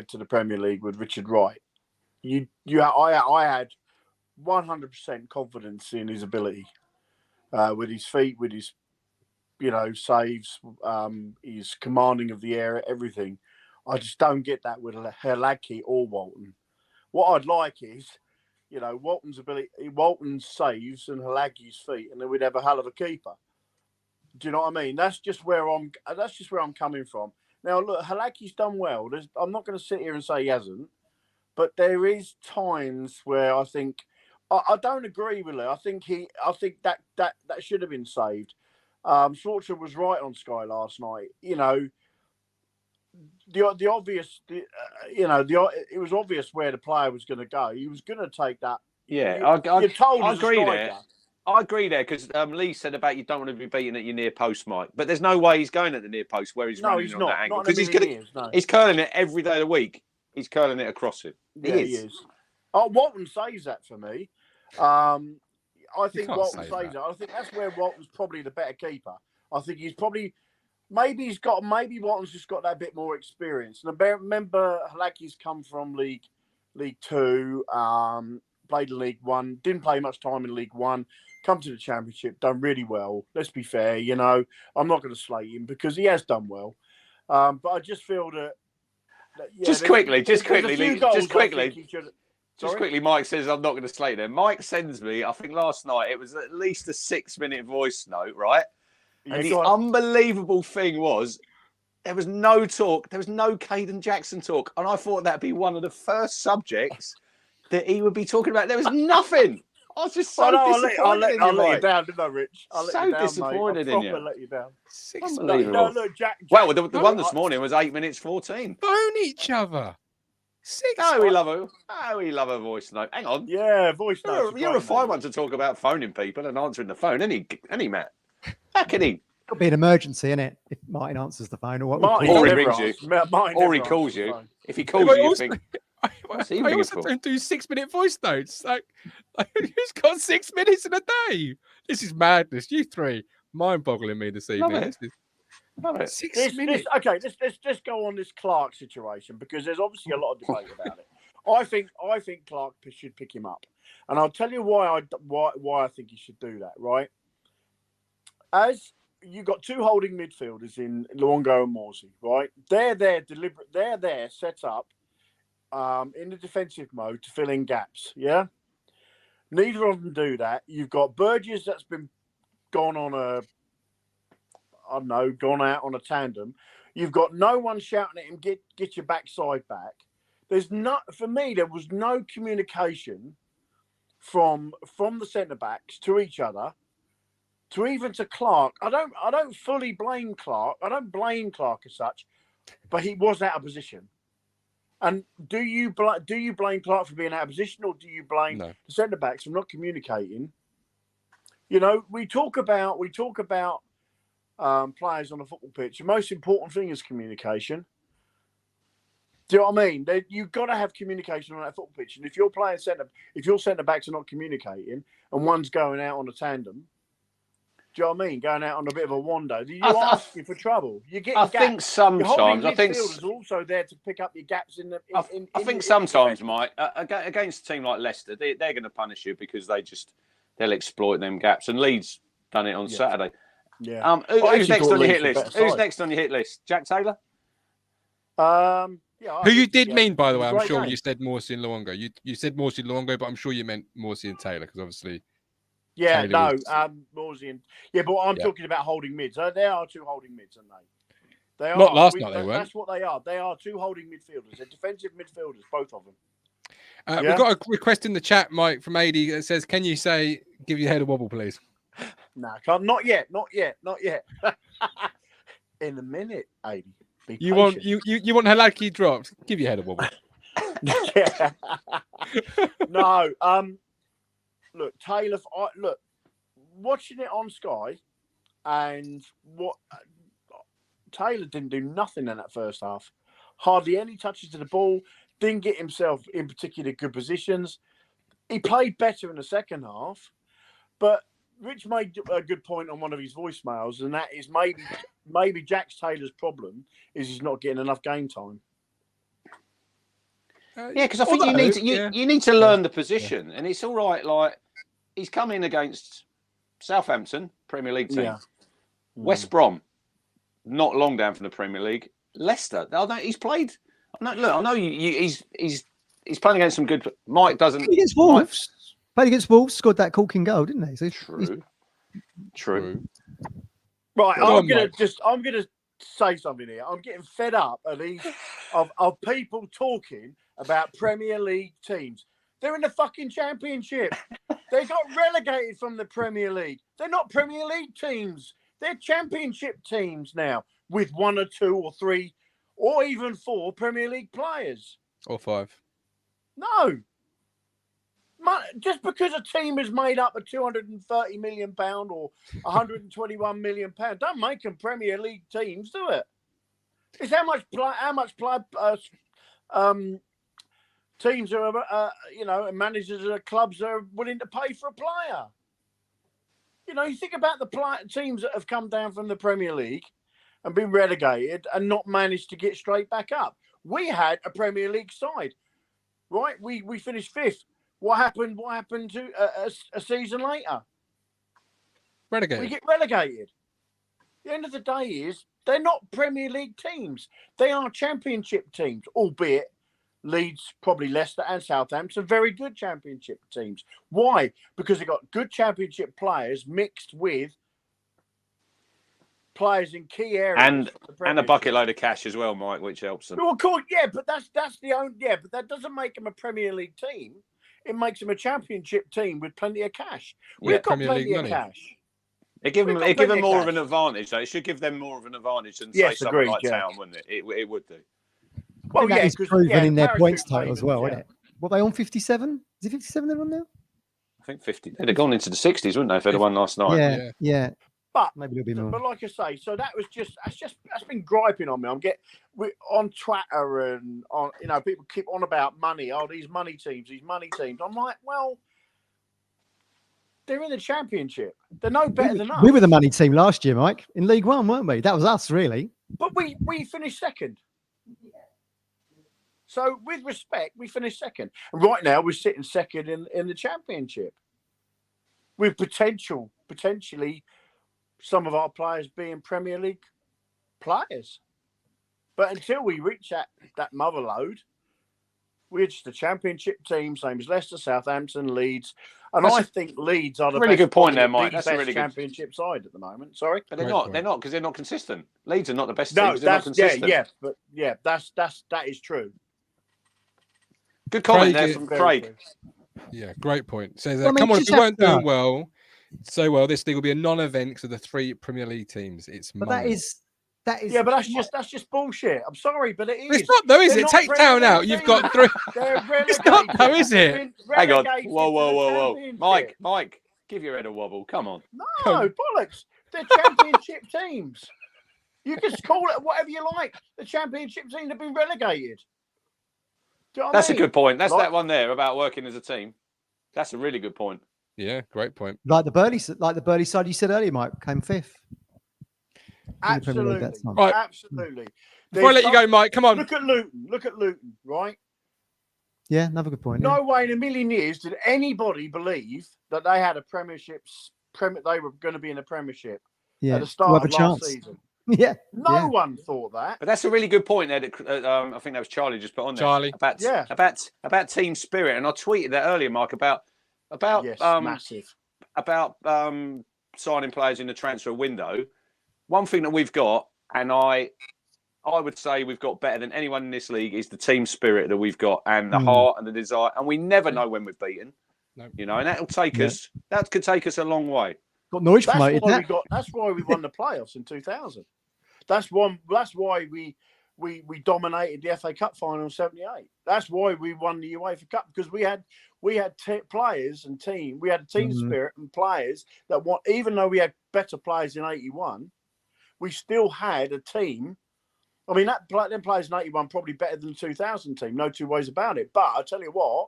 to the Premier League with Richard Wright, I had 100% confidence in his ability, with his feet, with his saves, his commanding of the area, everything. I just don't get that with Hladky or Walton. What I'd like is, Walton's ability, Walton's saves and Hladky's feet, and then we'd have a hell of a keeper. Do you know what I mean? That's just where I'm coming from. Now, look, Hladky's done well. I'm not going to sit here and say he hasn't, but there is times where I think I don't agree with it. I think that should have been saved. Shorter was right on Sky last night. The obvious. It was obvious where the player was going to go. He was going to take that. Yeah, I agree there. I agree there because Lee said about you don't want to be beaten at your near post, Mike. But there's no way he's going at the near post where he's running on that angle because he's curling it every day of the week. He's curling it across it. He is. Oh, Walton saves that for me. I think Walton saves that. I think that's where Walton's probably the better keeper. I think he's probably maybe Walton's just got that bit more experience. And remember, Hladky's come from League Two, played in League One, didn't play much time in League One. Come to the Championship, done really well. Let's be fair, I'm not going to slate him because he has done well. But I just feel that just quickly, Just Sorry? quickly, Mike says I'm not going to slate them. Mike sends me, I think last night, it was at least a 6-minute voice note, right? Yeah, And the go on. unbelievable thing was there was no talk. There was no Caden Jackson talk. And I thought that'd be one of the first subjects that he would be talking about. There was nothing. I was just so disappointed in you, I'll let you Mike. down, didn't I, Rich? I'll let So you down, disappointed mate. in I you. proper let you down. 6 Unbelievable. minutes. No, look, Jack. Well, the no, one this morning was 8 minutes 14. Phone each other. 6 Oh, we love a voice note. Hang on. Yeah, voice notes. You're a fine one to talk about phoning people and answering the phone, any Matt. How can he? It'll be an emergency, innit? If Martin answers the phone, or what? Martin Or he never rings you. answers. Martin Or never he calls answers the you. phone. If he calls you, you think, what's he I ringing also for? don't do 6-minute voice notes. Like, who's got 6 minutes in a day? This is madness. You three, mind-boggling me this evening. it. This is Love it. 6 minutes. Okay, let's just go on this Clark situation because there's obviously a lot of debate about it. I think Clark should pick him up, and I'll tell you why I think he should do that. Right, as you got two holding midfielders in Luongo and Morsy, right? They're there deliberate. They're there set up in the defensive mode to fill in gaps. Yeah, neither of them do that. You've got Burgess that's been gone out on a tandem. You've got no one shouting at him, get your backside back. For me, there was no communication from the centre backs to each other, to Clark. I don't fully blame Clark. I don't blame Clark as such, but he was out of position. And do you blame Clark for being out of position, or do you blame the centre backs for not communicating? You know, we talk about players on a football pitch. The most important thing is communication. Do you know what I mean? You've got to have communication on that football pitch. And if your centre backs are not communicating and one's going out on a tandem, do you know what I mean? Going out on a bit of a wando, you're asking for trouble. You're getting gaps. Think sometimes, your midfielders are also there to pick up your gaps in the. I think sometimes, Mike, against a team like Leicester, they're going to punish you because they'll exploit them gaps. And Leeds done it on Saturday. Yeah. Who's next on your hit list? Who's next on your hit list? Jack Taylor? Yeah, Who you did mean, by the way, I'm Great sure game. you said Morsy and Luongo. You said Morsy and Luongo, but I'm sure you meant Morsy and Taylor because obviously. Yeah, Taylor no, Morsy and but I'm talking about holding mids. They are two holding mids, aren't they? They are. Not last night, they weren't. That's what they are. They are two holding midfielders. They're defensive midfielders, both of them. We've got a request in the chat, Mike, from AD that says, "Can you say give your head a wobble, please?" No, not yet. In a minute, 80. You want Hladky dropped? Give your head a wobble. Yeah. No. Look, Taylor. Look, watching it on Sky, and Taylor didn't do nothing in that first half. Hardly any touches to the ball. Didn't get himself in particular good positions. He played better in the second half, but Rich made a good point on one of his voicemails, and that is maybe Jack Taylor's problem is he's not getting enough game time. Yeah, because I think you need to learn the position, and it's all right. Like he's come in against Southampton, Premier League team, West Brom, not long down from the Premier League, Leicester. He's played. I know he's playing against some good. Mike doesn't. Played against Wolves. Played against Wolves, scored that corking goal, didn't he? So True. Right, I'm gonna say something here. I'm getting fed up of these of people talking about Premier League teams. They're in the fucking Championship. They got relegated from the Premier League. They're not Premier League teams. They're Championship teams now with 1 or 2 or 3 or even 4 Premier League players. Or 5. No. Just because a team is made up of £230 million or £121 million, don't make them Premier League teams, do it? It's how much teams are, and managers of clubs are willing to pay for a player. You know, you think about the teams that have come down from the Premier League and been relegated and not managed to get straight back up. We had a Premier League side, right? We finished 5th. What happened to a season later? Relegated. We get relegated. The end of the day is they're not Premier League teams. They are Championship teams, albeit Leeds, probably Leicester and Southampton, very good Championship teams. Why? Because they've got good Championship players mixed with players in key areas. And a bucket load of cash as well, Mike, which helps them. Well, of course, yeah, but that's the only, yeah, but that doesn't make them a Premier League team. It makes them a Championship team with plenty of cash. We've got Premier plenty League of money. cash. It give them plenty more of of an cash. advantage, though. It should give them more of an advantage than say Yes, something agreed, like yeah. Town, wouldn't it? It would do. Well, that yeah, is 'cause, proven yeah, in their parachute points total payments, as well, yeah. isn't it? What are they on 57? Is it 57 they're on now? I think 50. They'd have gone into the 60s, wouldn't they, if they'd have won last night? Yeah. But Maybe a little bit more. But like I say, so that's been griping on me. On Twitter and on, you know, people keep on about money. Oh, these money teams. I'm like, well, they're in the Championship. They're no better than us. We were the money team last year, Mike, in League One, weren't we? That was us, really. But we finished second. So with respect, we finished second. And right now we're sitting second in the Championship. With potentially some of our players being Premier League players. But until we reach that mother load, we're just a Championship team, same as Leicester, Southampton, Leeds. And I think Leeds are the really best, good point there, probably Mike. the That's a best really good Championship side at the moment. Sorry. But they're not because they're not consistent. Leeds are not the best No, teams. They're not consistent. that is true. Good comment Craig there from Craig. Yeah, great point. Says, Well, I mean, come on, if just we weren't have to- doing well, so well, this league will be a non-event because of the 3 Premier League teams. It's But money. that is Yeah, but that's just bullshit. I'm sorry, but it is. It's not though, is They're it? not Take Town Premier out. League You've got teams. 3. They're relegated. It's not though, is They've it? been Hang on. relegated Whoa. to the Championship. Mike, give your head a wobble. Come on. No, bollocks. They're Championship teams. You can call it whatever you like. The Championship teams have been relegated. Do you know what That's I a mean? good point. That's Like- that one there about working as a team. That's a really good point. Yeah, great point. like the Burley side you said earlier, Mike, came 5th. in the Premier League that Absolutely. time. Right. Absolutely. Before I let you go, Mike, come on. Look at Luton, right? Yeah, another good point. No way in a million years did anybody believe that they had a they were going to be in a Premiership yeah. at the start We'll of have a last chance. season. Yeah. No Yeah. one thought that. But that's a really good point there. That, I think that was Charlie just put on there. Charlie. About team spirit, and I tweeted that earlier, Mark, about Yes, massive. about signing players in the transfer window. One thing that we've got, and I would say we've got better than anyone in this league, is the team spirit that we've got, and the heart and the desire. And we never know when we're beaten. No. You know, and that'll take us. That could take us a long way. Got Norwich promoted. That's why we won the playoffs in 2000. That's why we dominated the FA Cup final in 78. That's why we won the UEFA Cup, because we had players and team. We had a team spirit and players that even though we had better players in 81, we still had a team. I mean, them players in 81 probably better than the 2000 team. No two ways about it. But I tell you what,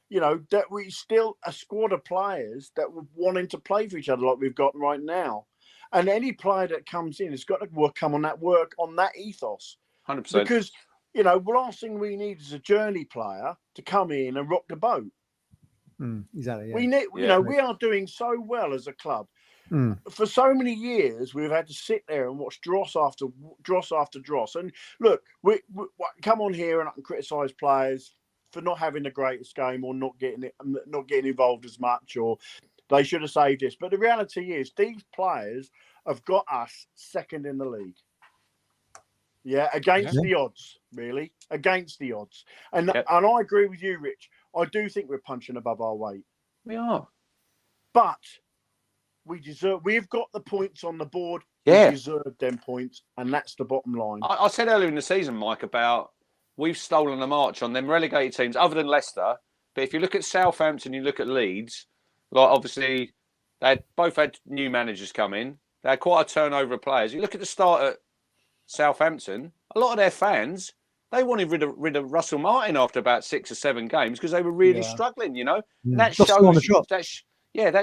you know, that we still a squad of players that were wanting to play for each other like we've got right now. And any player that comes in has got to come on that ethos. 100%. Because, you know, the last thing we need is a journey player to come in and rock the boat. Exactly. Yeah. We need, you know, we are doing so well as a club. For so many years, we've had to sit there and watch dross after dross. And look, we come on here and I can criticise players for not having the greatest game or not getting involved as much, or they should have saved this. But the reality is, these players have got us second in the league. Yeah, against the odds, really, against the odds. And I agree with you, Rich. I do think we're punching above our weight. We are, but we've got the points on the board. Yeah. We deserve them points, and that's the bottom line. I said earlier in the season, Mike, about we've stolen the march on them relegated teams, other than Leicester. But if you look at Southampton, you look at Leeds, like obviously they both had new managers come in. They had quite a turnover of players. You look at the start at Southampton, a lot of their fans, they wanted rid of Russell Martin after about 6 or 7 games because they were really struggling, you know. And that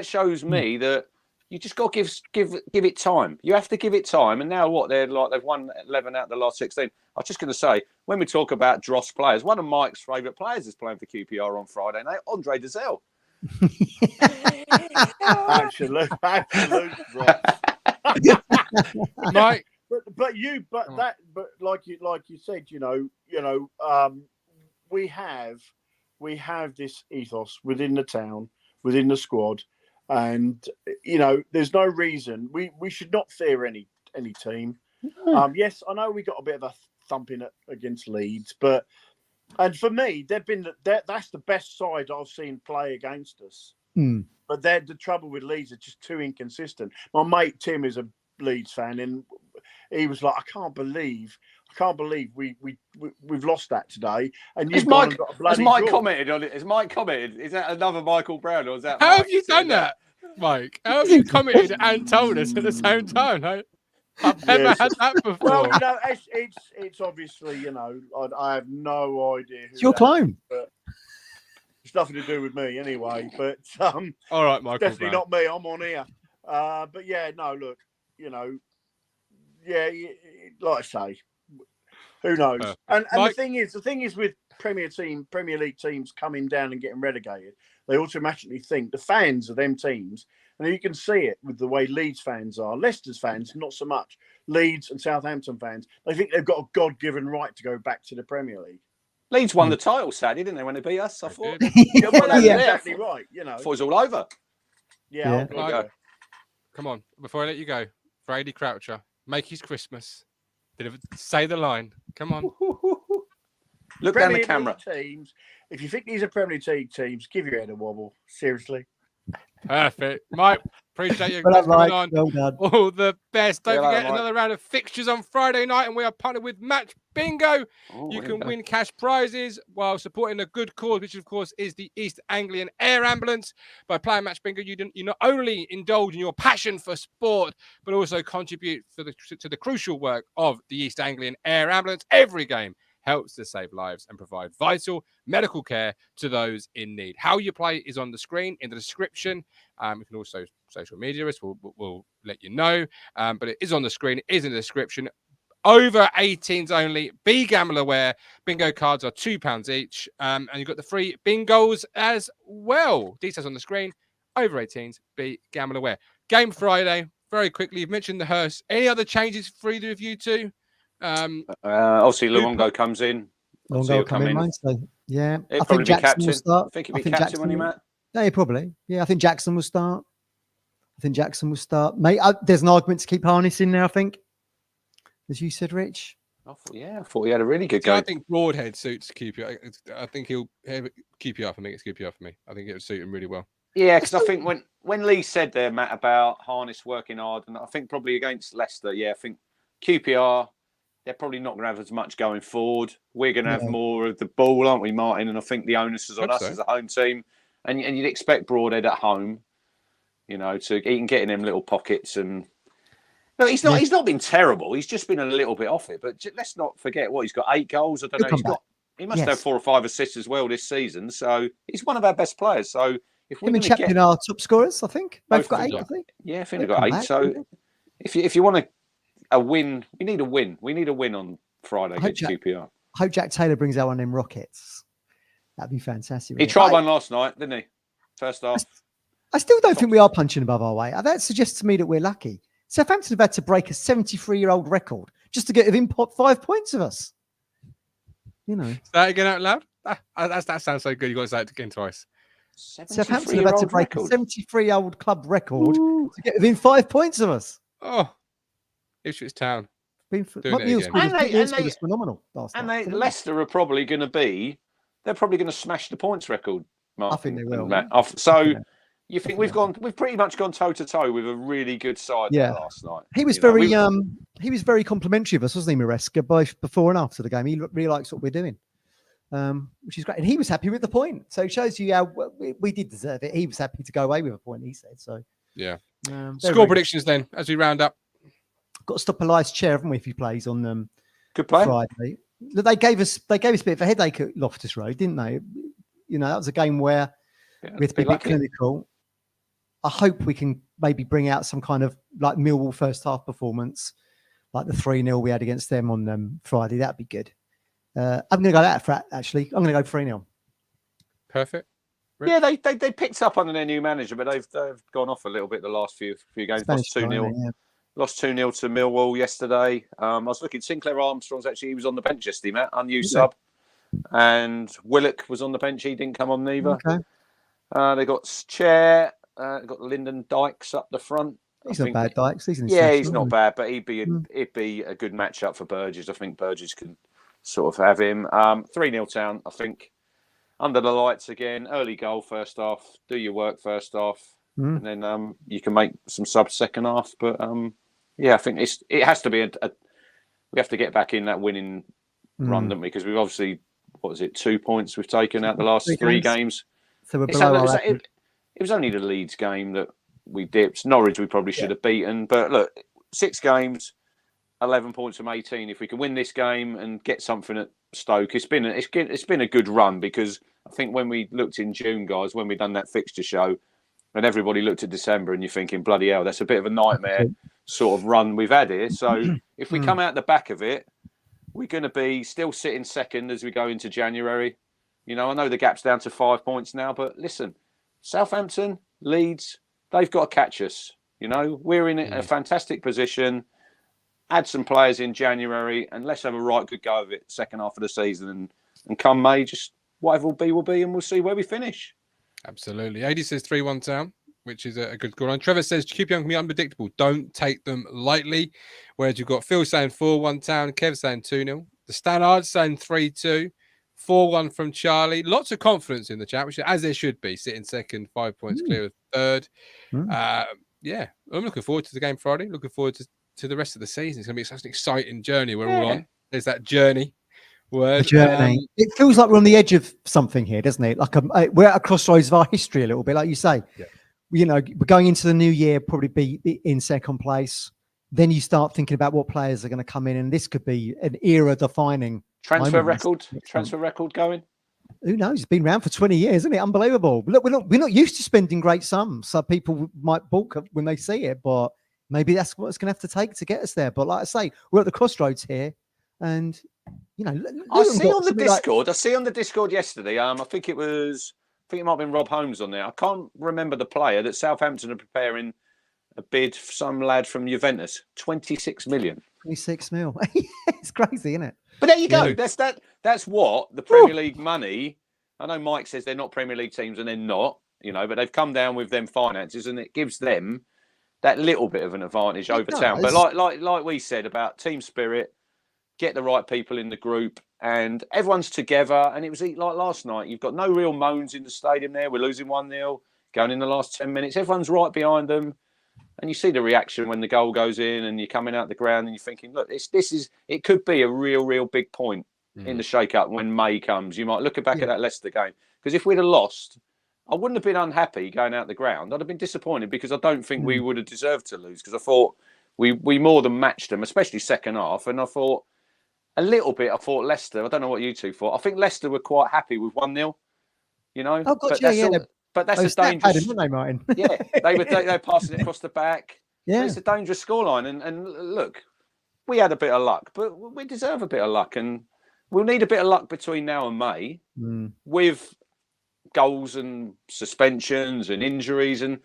shows me that you just got to give it time. You have to give it time. And now they've won 11 out of the last 16. I was just going to say, when we talk about dross players, one of Mike's favourite players is playing for QPR on Friday night, Andre Dezelle. Absolutely, Mike. But like you said, we have this ethos within the town, within the squad, and there's no reason we should not fear any team. Yes, I know we got a bit of a thumping against Leeds, and for me, that's the best side I've seen play against us. But the trouble with Leeds are just too inconsistent. My mate Tim is a Leeds fan, and he was like, I can't believe we've lost that today. And you've got a bloody Mike draw. commented on it? Has Mike commented? Is that another Michael Brown, or is that? How Mike have you done that, Mike? How have you commented and told us at the same time? I've never had that before. Well, it's obviously, I have no idea. It's your clone. It's nothing to do with me anyway. But all right, Michael. Definitely not me. I'm on here. But yeah, no, look, like I say, who knows? And Mike, the thing is with Premier League teams coming down and getting relegated, they automatically think the fans of them teams, and you can see it with the way Leeds fans are. Leicester's fans, not so much. Leeds and Southampton fans, they think they've got a God-given right to go back to the Premier League. Leeds won the title, sadly, didn't they, when they beat us? I thought. Exactly right. I thought it was all over. Yeah. Come on, before I let you go, Brady Croucher, make his Christmas. Say the line. Come on. Look down the camera. Teams, if you think these are Premier League teams, give your head a wobble. Seriously. Perfect. Mike, appreciate you coming on. Well done. All the best. Don't forget Mike. Another round of fixtures on Friday night, and we are partnered with Match Bingo. You can win cash prizes while supporting a good cause, which of course is the East Anglian Air Ambulance. By playing Match Bingo, you not only indulge in your passion for sport, but also contribute to the crucial work of the East Anglian Air Ambulance. Every game helps to save lives and provide vital medical care to those in need. How you play is on the screen in the description. You can also social media us. We'll let you know. But it is on the screen. It is in the description. Over 18s only. Be gamble aware. Bingo cards are £2 each. And you've got the free bingos as well. Details on the screen. Over 18s. Be gamble aware. Game Friday. Very quickly. You've mentioned the Hirst. Any other changes for either of you two? Obviously, Luongo comes in. Luongo come in, Wednesday. Yeah, I think Jackson will start. I think he'll be captain when he Matt. Yeah, probably. Yeah, I think Jackson will start. Mate, there's an argument to keep Harness in there, I think. As you said, Rich. I thought he had a really good game. I think Broadhead suits QPR. I think he'll QPR for me. It's QPR for me. I think it would suit him really well. Yeah, because I think when Lee said there, Matt, about Harness working hard, and I think probably against Leicester, I think QPR, they're probably not going to have as much going forward. We're going to have more of the ball, aren't we, Martin? And I think the onus is on us as a home team. And you'd expect Broadhead at home, he can get in them little pockets. And no, he's not been terrible. He's just been a little bit off it. But let's not forget he's got 8 goals. I don't know. He must have 4 or 5 assists as well this season. So he's one of our best players. So if we're Champion our top scorers, I think. Both got 8, I think. Yeah, I think they've got 8. So if you want a win, we need a win. We need a win on Friday against QPR. I hope Jack Taylor brings out one of them rockets. That'd be fantastic. He tried one last night, didn't he? First half. I still don't think we are punching above our weight. That suggests to me that we're lucky. Southampton have had to break a 73-year-old record just to get within 5 points of us. Say that again out loud. That sounds so good. You got to say it again twice. Southampton have had to break a 73-year-old club record to get within 5 points of us. Oh, Ipswich Town. Was phenomenal last night. Leicester are probably going to smash the points record, Mark. I think they will. You think we've pretty much gone toe to toe with a really good side last night. He was very complimentary of us, wasn't he, Maresca, both before and after the game. He really likes what we're doing, which is great. And he was happy with the point. So it shows you how we did deserve it. He was happy to go away with a point, he said. So yeah. Score predictions then, as we round up. Got to stop Elias Chair, haven't we, if he plays on good play Friday. They gave us a bit of a headache at Loftus Road, didn't they? That was a game where we had to be a bit clinical. I hope we can maybe bring out some kind of like Millwall first half performance, like the 3-0 we had against them on Friday. That'd be good. I'm going to go that for actually. I'm going to go 3-0. Perfect. Rich? Yeah, they picked up under their new manager, but they've gone off a little bit the last few games. Lost 2-0. Lost 2-0 to Millwall yesterday. I was looking. Sinclair Armstrong's he was on the bench yesterday, Matt. Unused sub. and Willock was on the bench. He didn't come on neither. Okay. They got Chair, got Lyndon Dykes up the front. He's not bad, Dykes. He's he's not bad, but he'd be a good matchup for Burgess. I think Burgess can sort of have him. 3-0 Town, I think. Under the lights again. Early goal first half. Do your work first half, and then you can make some subs second half. But I think it has to be we have to get back in that winning run, don't we? Because we've obviously, 2 points we've taken out the last three games. So we're below it was only the Leeds game that we dipped. Norwich we probably should have beaten. But look, 6 games, 11 points from 18. If we can win this game and get something at Stoke, it's been a good run, because I think when we looked in June, guys, when we done that fixture show, and everybody looked at December and you're thinking, bloody hell, that's a bit of a nightmare sort of run we've had here. So if we come out the back of it, we're going to be still sitting second as we go into January. I know the gap's down to 5 points now, but listen, Southampton, Leeds, they've got to catch us. We're in a fantastic position. Add some players in January, and let's have a right good go of it second half of the season. And come May, just whatever will be, and we'll see where we finish. Absolutely. AD says 3-1 Town, which is a good score. And Trevor says QPR can be unpredictable. Don't take them lightly. Whereas you've got Phil saying 4-1 Town, Kev saying 2-0. The Stannard saying 3-2. 4-1 from Charlie. Lots of confidence in the chat, which as there should be, sitting second, 5 points clear of third. I'm looking forward to the game Friday. Looking forward to the rest of the season. It's going to be such an exciting journey we're all on. There's that journey word. The journey. It feels like we're on the edge of something here, doesn't it? Like we're at a crossroads of our history a little bit, like you say. Yeah. We're going into the new year, probably be in second place. Then you start thinking about what players are going to come in, and this could be an era-defining transfer record going. Who knows? It's been around for 20 years, isn't it? Unbelievable. Look, we're not used to spending great sums, so people might balk when they see it, but maybe that's what it's going to have to take to get us there. But like I say, we're at the crossroads here, and I see on the Discord yesterday. I think it might have been Rob Holmes on there. I can't remember the player that Southampton are preparing a bid for some lad from Juventus, 26 million. 26 mil. It's crazy, isn't it? But there you go. Yeah. That's what the Premier League money. I know Mike says they're not Premier League teams, and they're not. But they've come down with them finances, and it gives them that little bit of an advantage over Town. But like we said about team spirit, get the right people in the group, and everyone's together. And it was like last night. You've got no real moans in the stadium there. We're losing 1-0, going in the last 10 minutes. Everyone's right behind them. And you see the reaction when the goal goes in, and you're coming out the ground and you're thinking, look, it could be a real big point in the shake-up when May comes. You might look back at that Leicester game. Because if we'd have lost, I wouldn't have been unhappy going out the ground. I'd have been disappointed, because I don't think we would have deserved to lose, because I thought we more than matched them, especially second half. And I thought Leicester, I don't know what you two thought. I think Leicester were quite happy with 1-0, Oh, God, But that's a dangerous. They, Martin? they were passing it across the back. Yeah, it's a dangerous scoreline. And look, we had a bit of luck, but we deserve a bit of luck, and we'll need a bit of luck between now and May with goals and suspensions and injuries. And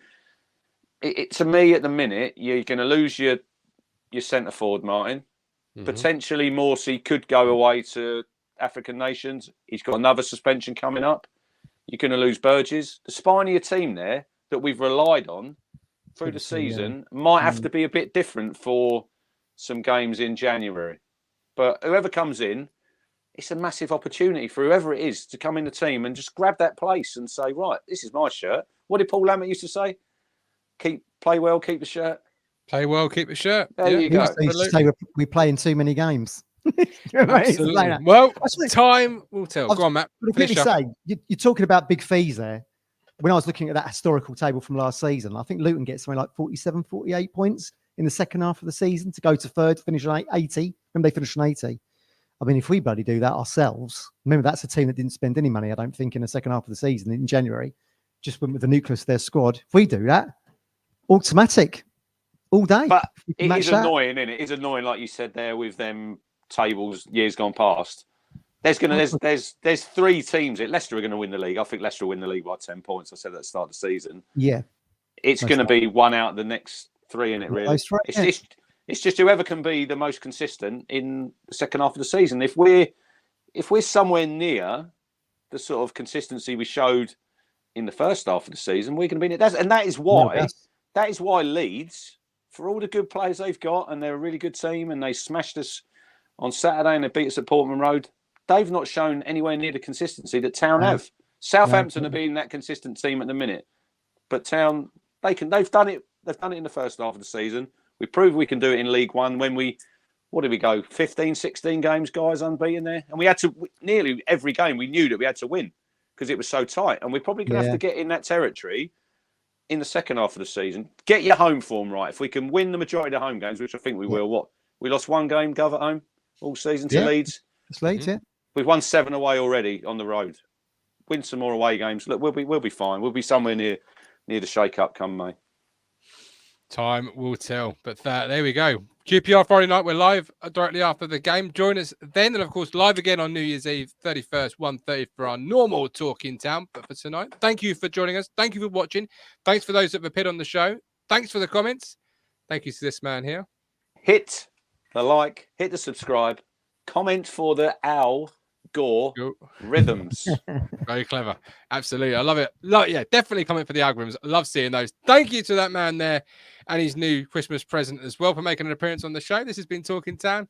to me, at the minute, you're going to lose your centre forward, Martin. Potentially, Morsy could go away to African nations. He's got another suspension coming up. You're going to lose Burgess. The spine of your team there that we've relied on through the season might have to be a bit different for some games in January. But whoever comes in, it's a massive opportunity for whoever it is to come in the team and just grab that place and say, right, this is my shirt. What did Paul Lambert used to say? Play well, keep the shirt. Play well, keep the shirt. There you go. He used to say we play in too many games. Absolutely. Well, time will tell. Go on, Matt. You're talking about big fees there. When I was looking at that historical table from last season, I think Luton gets something like 47, 48 points in the second half of the season to go to third, finish on 80. Remember, they finished on 80. I mean, if we bloody do that ourselves, remember, that's a team that didn't spend any money, I don't think, in the second half of the season in January. Just went with the nucleus of their squad. If we do that, automatic all day. But it is annoying, isn't it? It's annoying, like you said there, with them tables years gone past. There's 3 teams. Leicester are going to win the league. I think Leicester will win the league by 10 points. I said at the start of the season. Yeah, it's going to be one out of the next 3 in it. Really, it's just whoever can be the most consistent in the second half of the season. If we're if we're somewhere near the sort of consistency we showed in the first half of the season, we're going to be. And that is why Leeds, for all the good players they've got, and they're a really good team, and they smashed us on Saturday and they beat us at Portman Road. They've not shown anywhere near the consistency that Town have. Southampton are being that consistent team at the minute, but Town they've done it. They've done it in the first half of the season. We proved we can do it in League One when what did we go? 15, 16 games, guys, unbeaten there, and we had to nearly every game. We knew that we had to win because it was so tight, and we're probably going to have to get in that territory in the second half of the season. Get your home form right. If we can win the majority of the home games, which I think we will. We lost one game, Gov, at home all season to Leeds. It's Leeds, We've won 7 away already on the road. Win some more away games. Look, we'll be fine. We'll be somewhere near the shake-up come May. Time will tell. But there we go. QPR Friday night. We're live directly after the game. Join us then, and of course live again on New Year's Eve, 31st, 1:30 for our normal Talk in Town. But for tonight, thank you for joining us. Thank you for watching. Thanks for those that have appeared on the show. Thanks for the comments. Thank you to this man here. Hit the like, hit the subscribe, comment for the Al Gore rhythms. Very clever. Absolutely. I love it. Definitely comment for the algorithms. I love seeing those. Thank you to that man there and his new Christmas present as well for making an appearance on the show. This has been Talking Town.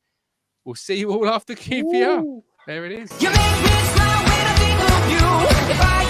We'll see you all after QPR. There it is. You make me smile when I think of you. If I